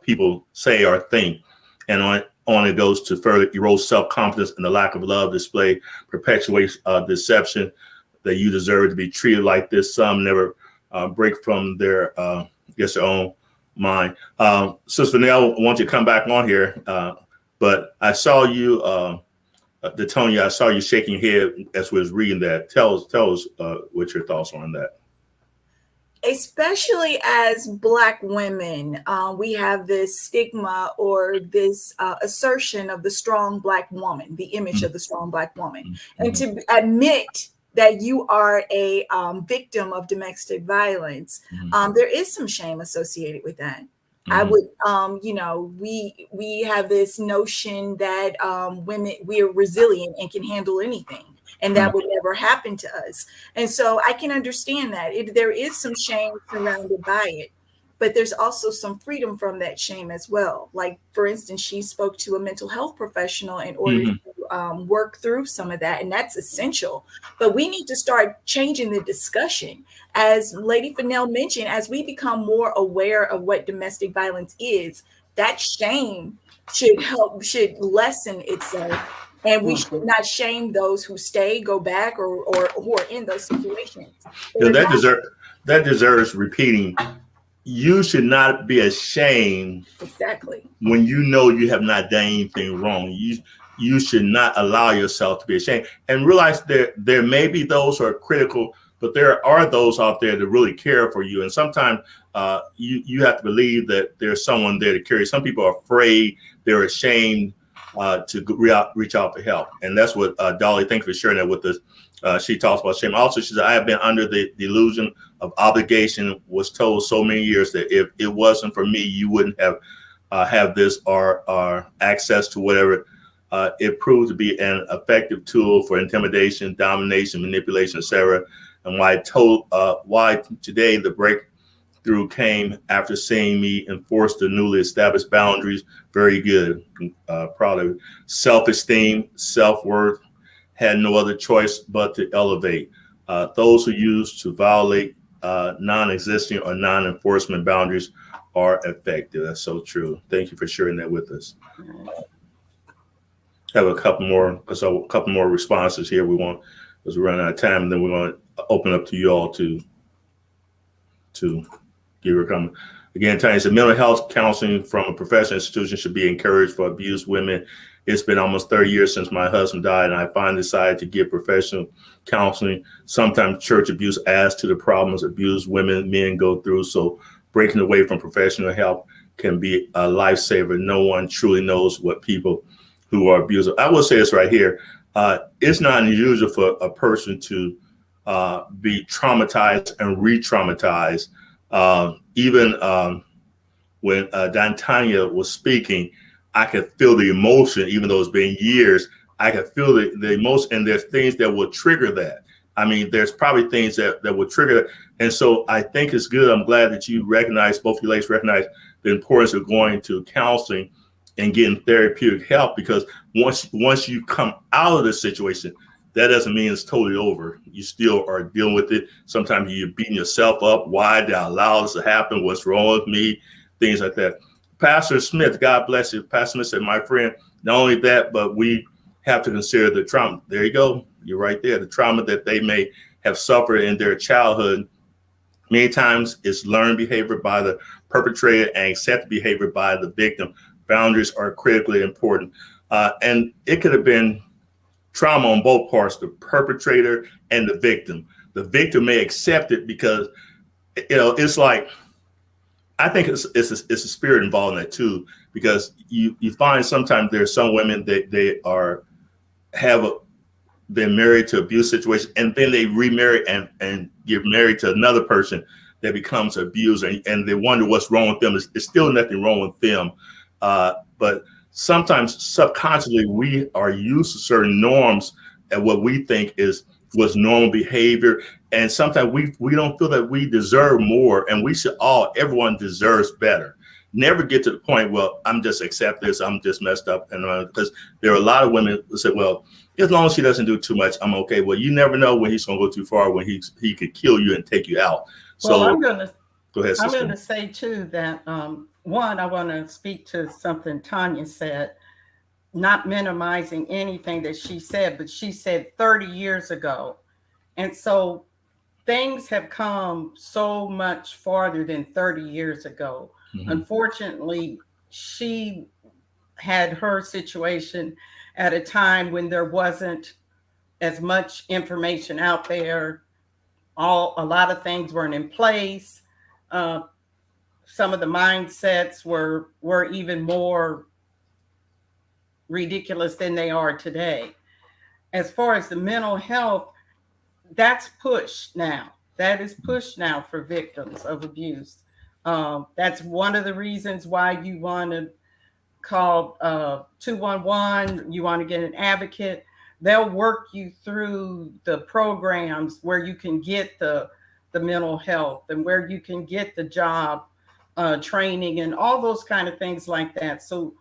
S1: people say or think? And on it goes to further erode self-confidence, and the lack of love display perpetuates deception that you deserve to be treated like this. Some never break from their own mind. Sister Vanell, I want you to come back on here, but I saw you, Detonia, I saw you shaking your head as we was reading that. Tell us what your thoughts are on that.
S3: Especially as Black women, we have this stigma or this assertion of the strong Black woman, the image of the strong Black woman. And to admit that you are a victim of domestic violence, there is some shame associated with that. I would, we have this notion that women, we are resilient and can handle anything. And that would never happen to us. And so I can understand that there is some shame surrounded by it, but there's also some freedom from that shame as well. Like, for instance, she spoke to a mental health professional in order to work through some of that. And that's essential. But we need to start changing the discussion. As Lady Vanell mentioned, as we become more aware of what domestic violence is, that shame should lessen itself. And we should
S2: Mhm.
S3: not shame those who stay, go back, or who are in those situations.
S1: You
S3: They're
S1: know,
S3: not
S1: that deserves repeating. You should not be ashamed
S3: exactly.
S1: when you know you have not done anything wrong. You should not allow yourself to be ashamed, and realize there may be those who are critical, but there are those out there that really care for you. And sometimes you have to believe that there's someone there to carry. Some people are afraid, they're ashamed to reach out for help, and that's what Dolly. Thank you for sharing that with us. She talks about shame. Also, she said, "I have been under the illusion of obligation. Was told so many years that if it wasn't for me, you wouldn't have this or access to whatever." It proved to be an effective tool for intimidation, domination, manipulation, etc. And why today the breakthrough came after seeing me enforce the newly established boundaries. Very good. Proud of it. Self-esteem, self-worth, had no other choice but to elevate. Those who use to violate non-existing or non-enforcement boundaries are effective. That's so true. Thank you for sharing that with us. Have a couple more responses here. We want, because we're running out of time, and then we're going to open up to you all to give your comment. Again, Tanya said mental health counseling from a professional institution should be encouraged for abused women. It's been almost 30 years since my husband died, and I finally decided to give professional counseling. Sometimes church abuse adds to the problems abused women, men go through. So breaking away from professional help can be a lifesaver. No one truly knows what people who are abused. I will say this right here. It's not unusual for a person to be traumatized and re-traumatized. Even when Tanya was speaking, I could feel the emotion, even though it's been years. I could feel the emotion, and there's things that will trigger that. I mean, there's probably things that will trigger that. And so I think it's good. I'm glad that you recognize, both you ladies recognize the importance of going to counseling and getting therapeutic help, because once you come out of the situation, that doesn't mean it's totally over. You still are dealing with it. Sometimes you're beating yourself up. Why did I allow this to happen? What's wrong with me? Things like that. Pastor Smith, God bless you. Pastor Smith said, my friend, not only that, but we have to consider the trauma. There you go. You're right there. The trauma that they may have suffered in their childhood. Many times it's learned behavior by the perpetrator and accepted behavior by the victim. Boundaries are critically important. And it could have been trauma on both parts, the perpetrator and the victim. The victim may accept it because, it's like, I think it's a spirit involved in that too, because you find sometimes there's some women that they have been married to abuse situation, and then they remarry and get married to another person that becomes abused, and they wonder what's wrong with them. It's still nothing wrong with them, but sometimes subconsciously we are used to certain norms and what we think was normal behavior, and sometimes we don't feel that we deserve more, and everyone deserves better. Never get to the point, well, I'm just accept this, I'm just messed up, and because there are a lot of women who say, well, as long as she doesn't do too much, I'm okay. Well, you never know when he's going to go too far, when he could kill you and take you out. So
S2: Well,
S1: go ahead,
S2: I'm
S1: sister.
S2: going to say too that one, I want to speak to something Tanya said, not minimizing anything that she said, but she said 30 years ago. And so things have come so much farther than 30 years ago.
S1: Mm-hmm.
S2: Unfortunately, she had her situation at a time when there wasn't as much information out there. A lot of things weren't in place. Uh, some of the mindsets were even more ridiculous than they are today. As far as the mental health, that's pushed now. That is pushed now for victims of abuse. That's one of the reasons why you want to call 211. You want to get an advocate. They'll work you through the programs where you can get the mental health and where you can get the job training and all those kind of things like that. So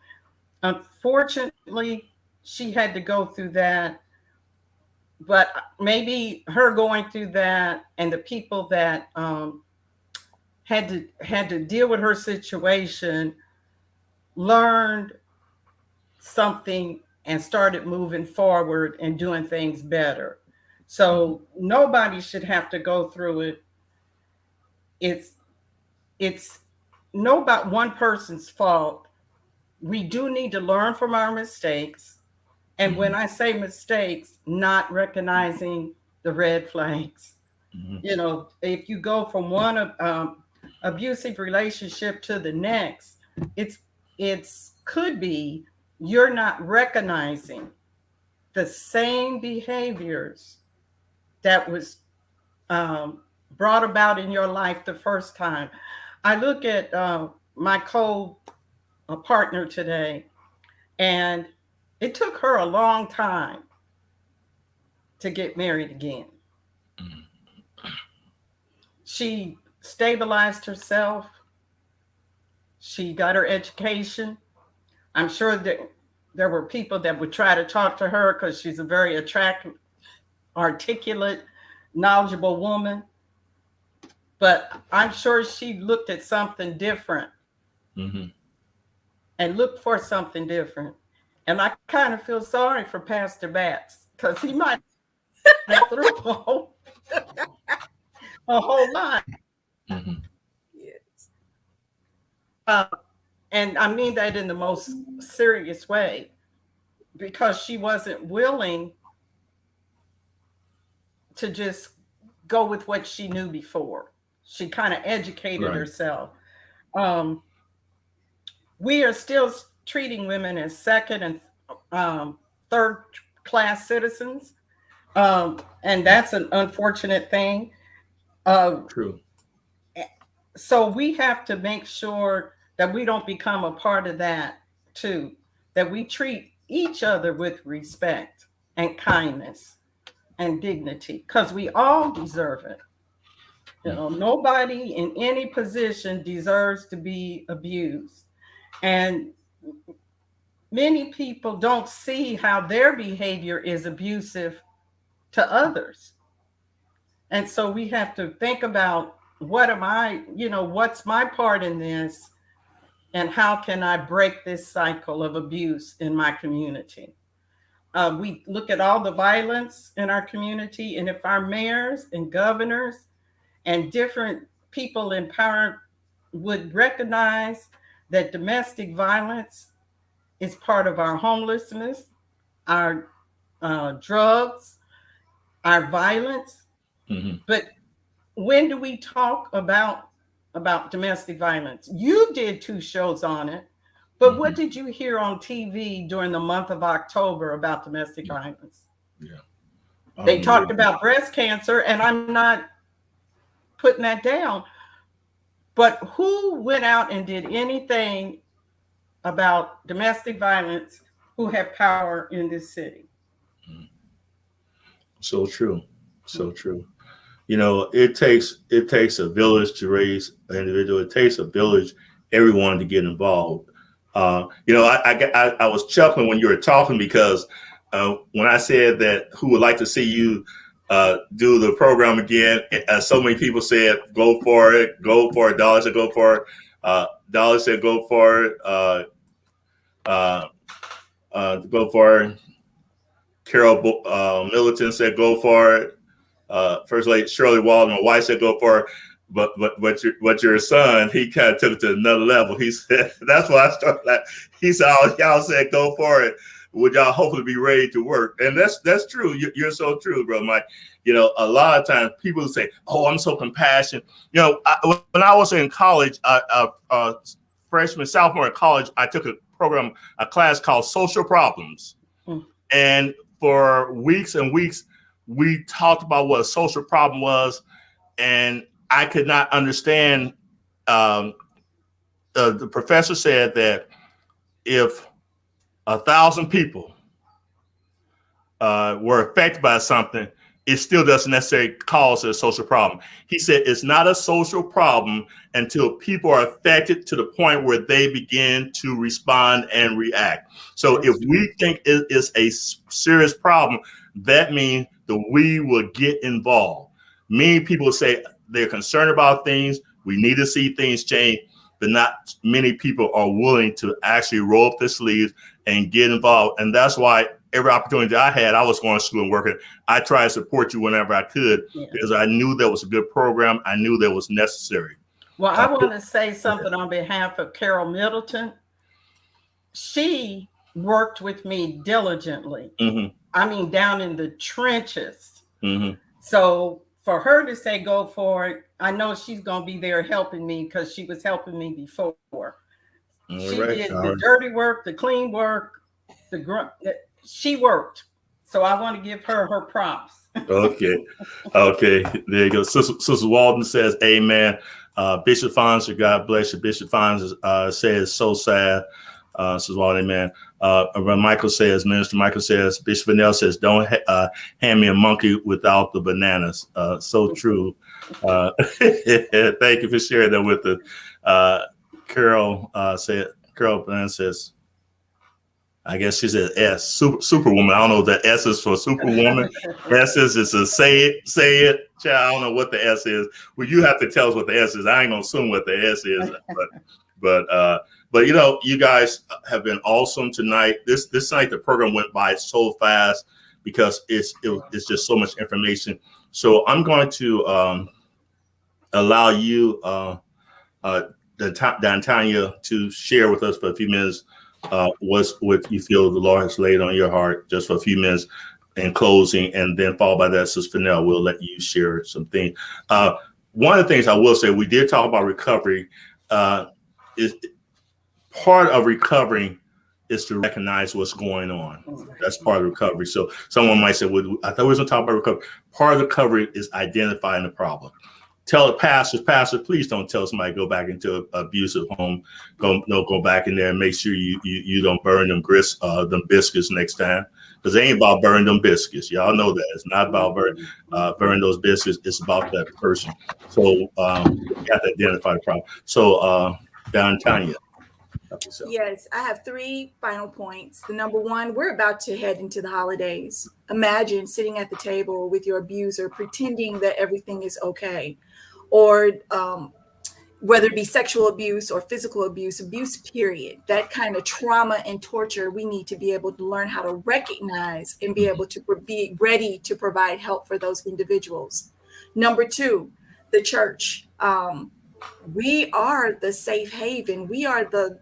S2: unfortunately, she had to go through that. But maybe her going through that and the people that had to deal with her situation learned something and started moving forward and doing things better. So nobody should have to go through it. It's no about one person's fault. We do need to learn from our mistakes. And when I say mistakes, not recognizing the red flags. If you go from one abusive relationship to the next, it's could be you're not recognizing the same behaviors that was brought about in your life the first time. I look at my partner today, and it took her a long time to get married again. She stabilized herself. She got her education. I'm sure that there were people that would try to talk to her because she's a very attractive, articulate, knowledgeable woman. But I'm sure she looked at something different and looked for something different. And I kind of feel sorry for Pastor Batts because he might have through a whole lot.
S3: Yes.
S2: And I mean that in the most serious way, because she wasn't willing to just go with what she knew before. She kind of educated herself. We are still treating women as second and third class citizens. And that's an unfortunate thing.
S1: True.
S2: So we have to make sure that we don't become a part of that too, that we treat each other with respect and kindness and dignity, because we all deserve it. Nobody in any position deserves to be abused. And many people don't see how their behavior is abusive to others. And so we have to think about what's my part in this, and how can I break this cycle of abuse in my community? We look at all the violence in our community, and if our mayors and governors and different people in power would recognize that domestic violence is part of our homelessness, our drugs, our violence. But when do we talk about domestic violence? You did 2 shows on it, but what did you hear on TV during the month of October about domestic violence? They talked about breast cancer, and I'm not putting that down, but who went out and did anything about domestic violence who have power in this city?
S1: So true. So true. It takes a village to raise an individual. It takes a village, everyone to get involved. I was chuckling when you were talking, because when I said that who would like to see you do the program again, so many people said go for it, go for it. Dollar said go for it. Dollar said go for it. Go for it. Carol Militant said go for it. First Lady Shirley Walden, my wife, said go for it. But your son, he kind of took it to another level. He said, that's why I started like, he said, oh, y'all said go for it. Would y'all hopefully be ready to work? And that's true. You're so true, bro, Mike. A lot of times people say, oh, I'm so compassionate. When I was in college, freshman, sophomore in college, I took a class called Social Problems. And for weeks and weeks, we talked about what a social problem was, and I could not understand. The professor said that if 1,000 people were affected by something, it still doesn't necessarily cause a social problem. He said it's not a social problem until people are affected to the point where they begin to respond and react. So if we think it is a serious problem, that means that we will get involved. Many people say they're concerned about things. We need to see things change. but not many people are willing to actually roll up their sleeves and get involved. And that's why every opportunity I had, I was going to school and working. I tried to support you whenever I could because I knew there was a good program. I knew that was necessary.
S2: Well, I want to say something on behalf of Carol Middleton. She worked with me diligently. I mean, down in the trenches. So for her to say go for it, I know she's going to be there helping me because she was helping me before. She did the dirty work, the clean work, the grunt. She worked. So I want to give her props.
S1: Okay. There you go. Sister Walden says, amen. Bishop Fonz, God bless you. Bishop Fonz says, so sad. Sister Walden, amen. Minister Michael says, Bishop Vanell says, don't hand me a monkey without the bananas. So true. Thank you for sharing that with us. Carol Bland says, I guess she said S, Superwoman. I don't know if that S is for Superwoman. S is a say it. Child, I don't know what the S is. Well, you have to tell us what the S is. I ain't gonna assume what the S is, but you know, you guys have been awesome tonight. This night the program went by so fast because it's just so much information. So I'm going to allow you, Dantanya, to share with us for a few minutes what you feel the Lord has laid on your heart, just for a few minutes in closing, and then followed by that, Sister Fennell, we'll let you share some things. One of the things I will say, we did talk about recovery. Is part of recovering is to recognize what's going on. That's part of recovery. So someone might say, well, I thought we were going to talk about recovery. Part of recovery is identifying the problem. Tell the pastor, please don't tell somebody go back into an abusive home. Go back in there and make sure you don't burn them biscuits next time, because it ain't about burning them biscuits. Y'all know that it's not about burning those biscuits. It's about that person. So you have to identify the problem. So Tanya.
S3: Yes, I have 3 final points. The number one, we're about to head into the holidays. Imagine sitting at the table with your abuser, pretending that everything is okay, or whether it be sexual abuse or physical abuse, period. That kind of trauma and torture, we need to be able to learn how to recognize and be able to be ready to provide help for those individuals. Number 2, the church. We are the safe haven. We are the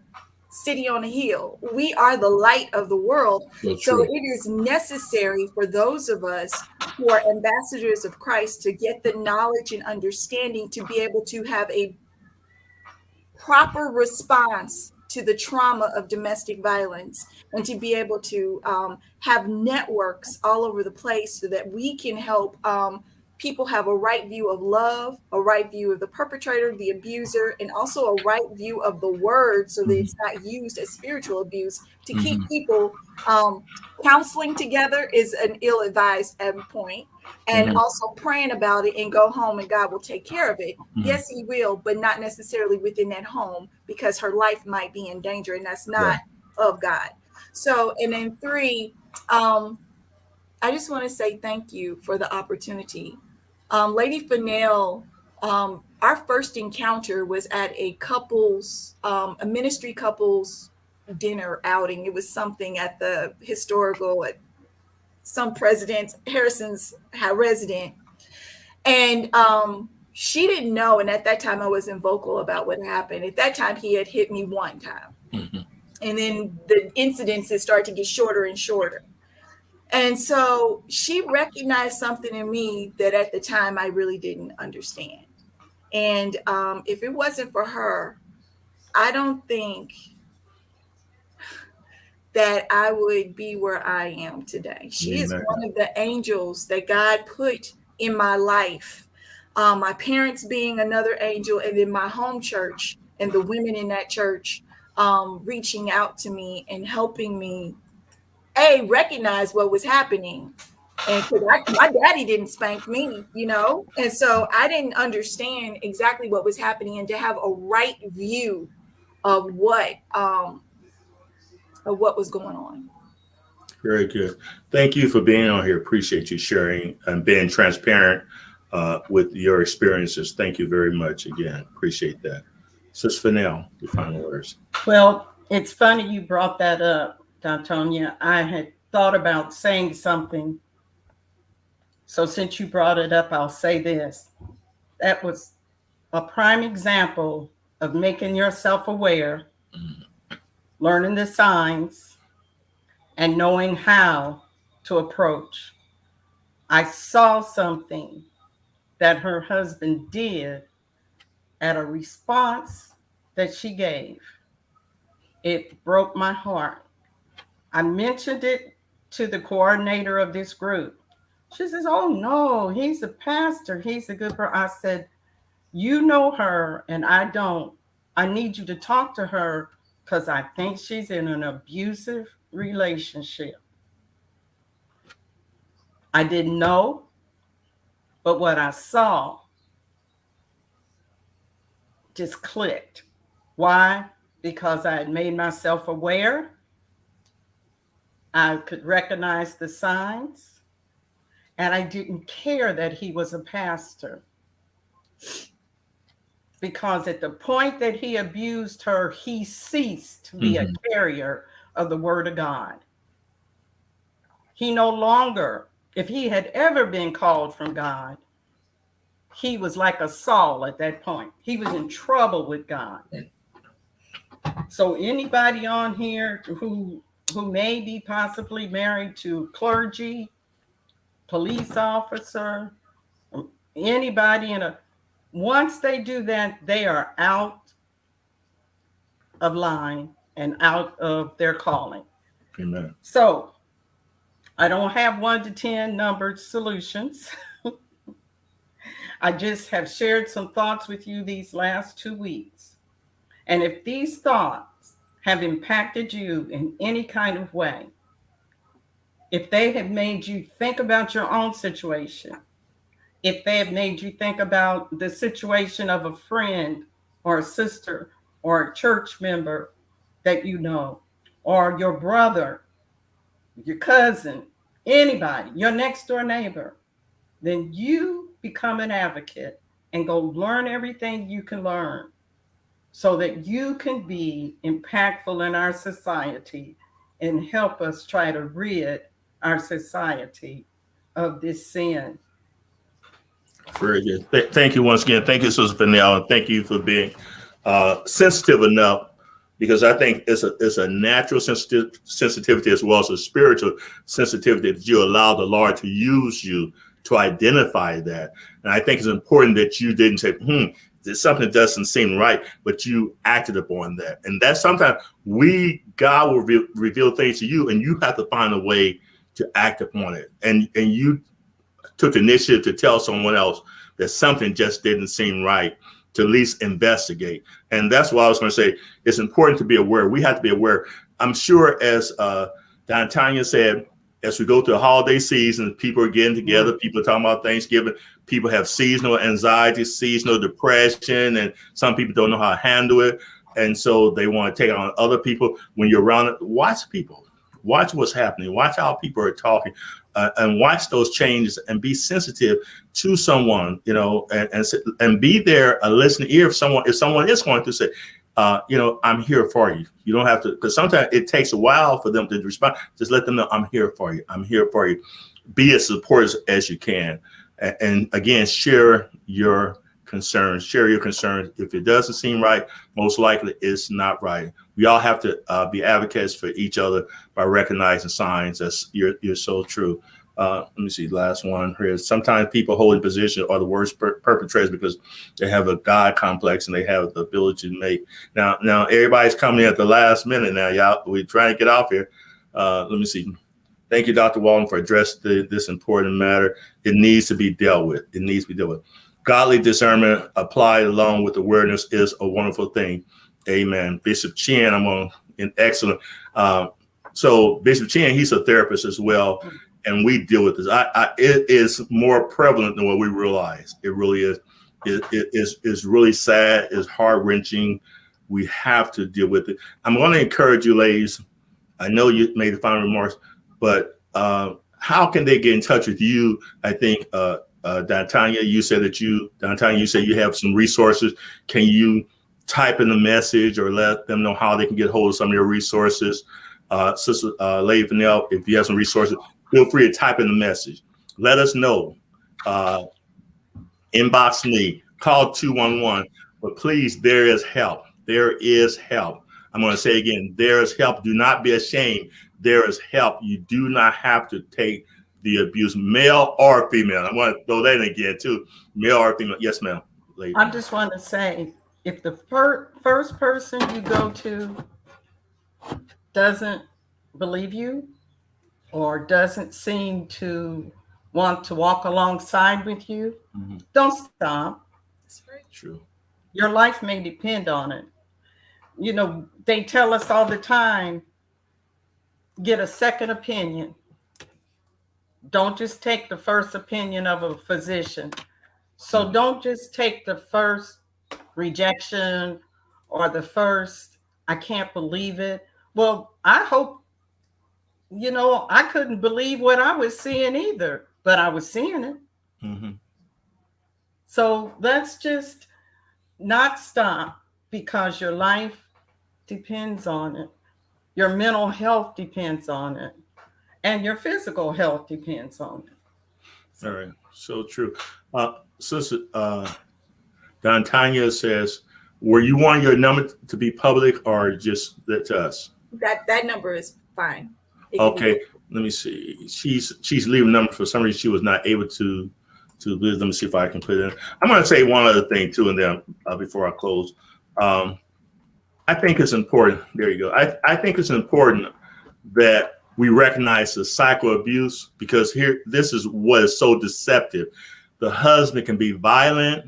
S3: city on a hill. We are the light of the world. So it is necessary for those of us who are ambassadors of Christ to get the knowledge and understanding to be able to have a proper response to the trauma of domestic violence, and to be able to have networks all over the place so that we can help people have a right view of love, a right view of the perpetrator, the abuser, and also a right view of the word so that it's not used as spiritual abuse to keep people counseling together is an ill-advised point. And also praying about it and go home and God will take care of it. Yes, he will, but not necessarily within that home, because her life might be in danger, and that's not of God. So, and then 3, I just want to say thank you for the opportunity. Lady Fennell, our first encounter was at a ministry couples dinner outing. It was something at the historical, at some president's, Harrison's resident. And she didn't know. And at that time, I wasn't vocal about what happened. At that time, he had hit me one time. And then the incidences started to get shorter and shorter. And so she recognized something in me that at the time I really didn't understand. And if it wasn't for her, I don't think that I would be where I am today. She is one of the angels that God put in my life. My parents being another angel, and then my home church and the women in that church reaching out to me and helping me recognize what was happening. And my daddy didn't spank me, and so I didn't understand exactly what was happening, and to have a right view of what was going on.
S1: Very good. Thank you for being on here. Appreciate you sharing and being transparent with your experiences. Thank you very much again. Appreciate that. Sis Fennell, your final words.
S2: Well, it's funny you brought that up, D'Antonia. I had thought about saying something. So since you brought it up, I'll say this. That was a prime example of making yourself aware, learning the signs, and knowing how to approach. I saw something that her husband did at a response that she gave. It broke my heart. I mentioned it to the coordinator of this group. She says, "Oh no, he's a pastor. He's a good person." I said, "You know her and I don't. I need you to talk to her because I think she's in an abusive relationship." I didn't know, but what I saw just clicked. Why? Because I had made myself aware. I could recognize the signs, and I didn't care that he was a pastor. Because at the point that he abused her, he ceased to be a carrier of the word of God. He no longer, if he had ever been called from God, he was like a Saul at that point. He was in trouble with God. So anybody on here who may be possibly married to clergy, police officer, anybody once they do that, they are out of line and out of their calling.
S1: Amen.
S2: So I don't have 1 to 10 numbered solutions. I just have shared some thoughts with you these last 2 weeks. And if these thoughts have impacted you in any kind of way, if they have made you think about your own situation, if they have made you think about the situation of a friend or a sister or a church member that you know, or your brother, your cousin, anybody, your next door neighbor, then you become an advocate and go learn everything you can learn so that you can be impactful in our society and help us try to rid our society of this sin.
S1: Very good. Thank you once again. Thank you, Sister Fennell, and thank you for being sensitive enough, because I think it's a natural sensitivity as well as a spiritual sensitivity that you allow the Lord to use you to identify that. And I think it's important that you didn't say, something doesn't seem right, but you acted upon that. And that's sometimes God will reveal things to you, and you have to find a way to act upon it. And you took the initiative to tell someone else that something just didn't seem right, to at least investigate. And that's why I was going to say, it's important to be aware. We have to be aware. I'm sure, as D'Antonia said, as we go through the holiday season, people are getting together, people are talking about Thanksgiving, people have seasonal anxiety, seasonal depression, and some people don't know how to handle it. And so they want to take on other people. When you're around it, watch people. Watch what's happening. Watch how people are talking, and watch those changes, and be sensitive to someone, and be there, a listening ear. If someone is going to say, I'm here for you. You don't have to, because sometimes it takes a while for them to respond. Just let them know, I'm here for you. I'm here for you. Be as supportive as you can. And again, share your concerns. Share your concerns. If it doesn't seem right, most likely it's not right. We all have to be advocates for each other by recognizing signs. That's you're so true. Let me see, last one here. Sometimes people holding position are the worst perpetrators because they have a God complex and they have the ability to make. Now everybody's coming in at the last minute now, y'all. We're trying to get off here. Let me see. Thank you, Dr. Walton, for addressing this important matter. It needs to be dealt with. It needs to be dealt with. Godly discernment applied along with awareness is a wonderful thing. Amen. Bishop Chin, excellent. So Bishop Chin, he's a therapist as well, and we deal with this. It is more prevalent than what we realize. It really is. It's really sad. It's heart-wrenching. We have to deal with it. I'm going to encourage you, ladies. I know you made the final remarks, but how can they get in touch with you? I think D'Antonia, you said you have some resources. Can you type in the message or let them know how they can get hold of some of your resources. Sister Lady Vanell, if you have some resources, feel free to type in the message. Let us know. Inbox me, call 211. But please, there is help. There is help. I'm going to say again, there is help. Do not be ashamed. There is help. You do not have to take the abuse, male or female. I'm going to throw that in again, too. Male or female. Yes, ma'am. Lady.
S2: I just want to say, if the first person you go to doesn't believe you or doesn't seem to want to walk alongside with you, don't stop.
S3: That's right.
S1: True.
S2: Your life may depend on it. You know, they tell us all the time, get a second opinion. Don't just take the first opinion of a physician. So don't just take the first rejection or the first, I can't believe it. Well, I hope, you know, I couldn't believe what I was seeing either, but I was seeing it.
S1: Mm-hmm.
S2: So let's just not stop, because your life depends on it. Your mental health depends on it. And your physical health depends on it.
S1: All right. So true. Sister Don Tanya says, were you wanting your number to be public or just that to us?
S3: That number is fine.
S1: Okay. Let me see. She's leaving a number. For some reason, she was not able to let me see if I can put it in. I'm going to say one other thing too, and then before I close, I think it's important. There you go. I think it's important that we recognize the cycle of abuse, because this is what is so deceptive. The husband can be violent,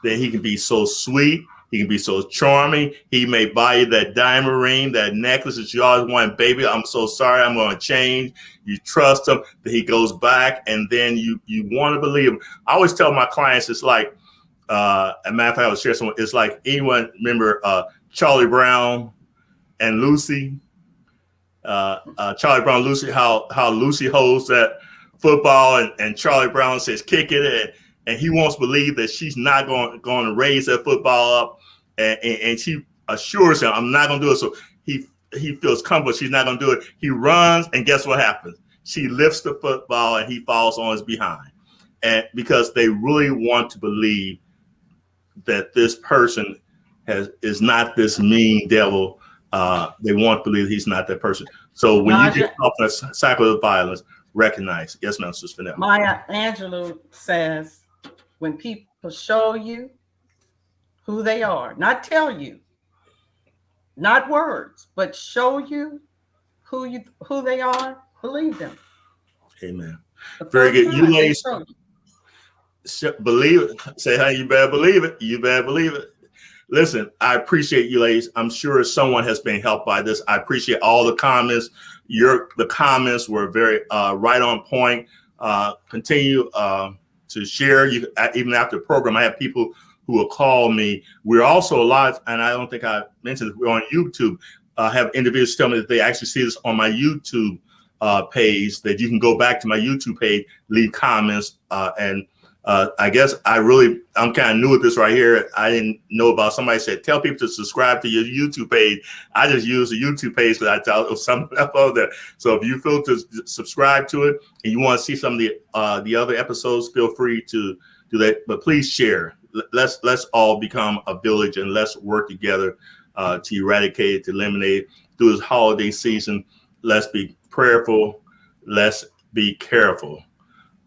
S1: then he can be so sweet, he can be so charming. He may buy you that diamond ring, that necklace that you always wanted. Baby, I'm so sorry, I'm going to change. You trust him, then he goes back, and then you want to believe him. I always tell my clients, it's like, a matter of fact, I will share someone. It's like, anyone remember Charlie Brown and Lucy? Charlie Brown, Lucy, how Lucy holds that football, and Charlie Brown says kick it, and he wants to believe that she's not going to raise that football up, and she assures him, I'm not going to do it. So he feels comfortable she's not going to do it. He runs, and guess what happens? She lifts the football, and he falls on his behind, and because they really want to believe that this person is not this mean devil. They want to believe he's not that person. So when you get off a cycle of violence, recognize. Yes, ma'am, Sister Vanell.
S2: Maya Angelou says, when people show you who they are, not tell you, not words, but show you who they are, believe them.
S1: Amen. Very good. You ladies, believe it. Say, hey, you better believe it. You better believe it. Listen, I appreciate you ladies. I'm sure someone has been helped by this. I appreciate all the comments. The comments were very right on point. Continue to share. Even after the program, I have people who will call me. We're also live, and I don't think I mentioned this, we're on YouTube. I have individuals tell me that they actually see this on my YouTube page, that you can go back to my YouTube page, leave comments, and I guess I'm kind of new at this right here. I didn't know about, somebody said, tell people to subscribe to your YouTube page. I just use the YouTube page because I thought it was something up over there. So if you feel to subscribe to it and you want to see some of the other episodes, feel free to do that. But please share. Let's all become a village, and let's work together to eradicate, to eliminate through this holiday season. Let's be prayerful. Let's be careful.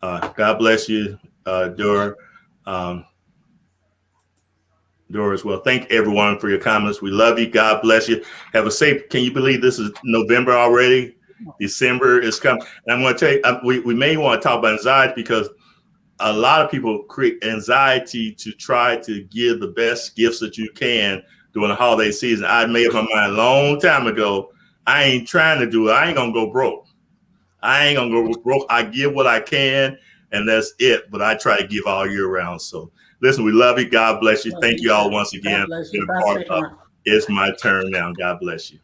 S1: God bless you. Dora as well. Thank everyone for your comments. We love you. God bless you. Have a safe. Can you believe this is November already? December is coming. And I'm going to tell you, we may want to talk about anxiety, because a lot of people create anxiety to try to give the best gifts that you can during the holiday season. I made up my mind a long time ago. I ain't trying to do it. I ain't going to go broke. I give what I can, and that's it. But I try to give all year round. So listen, we love you. God bless you. Thank you all once again for being part of It's My Turn Now. God bless you.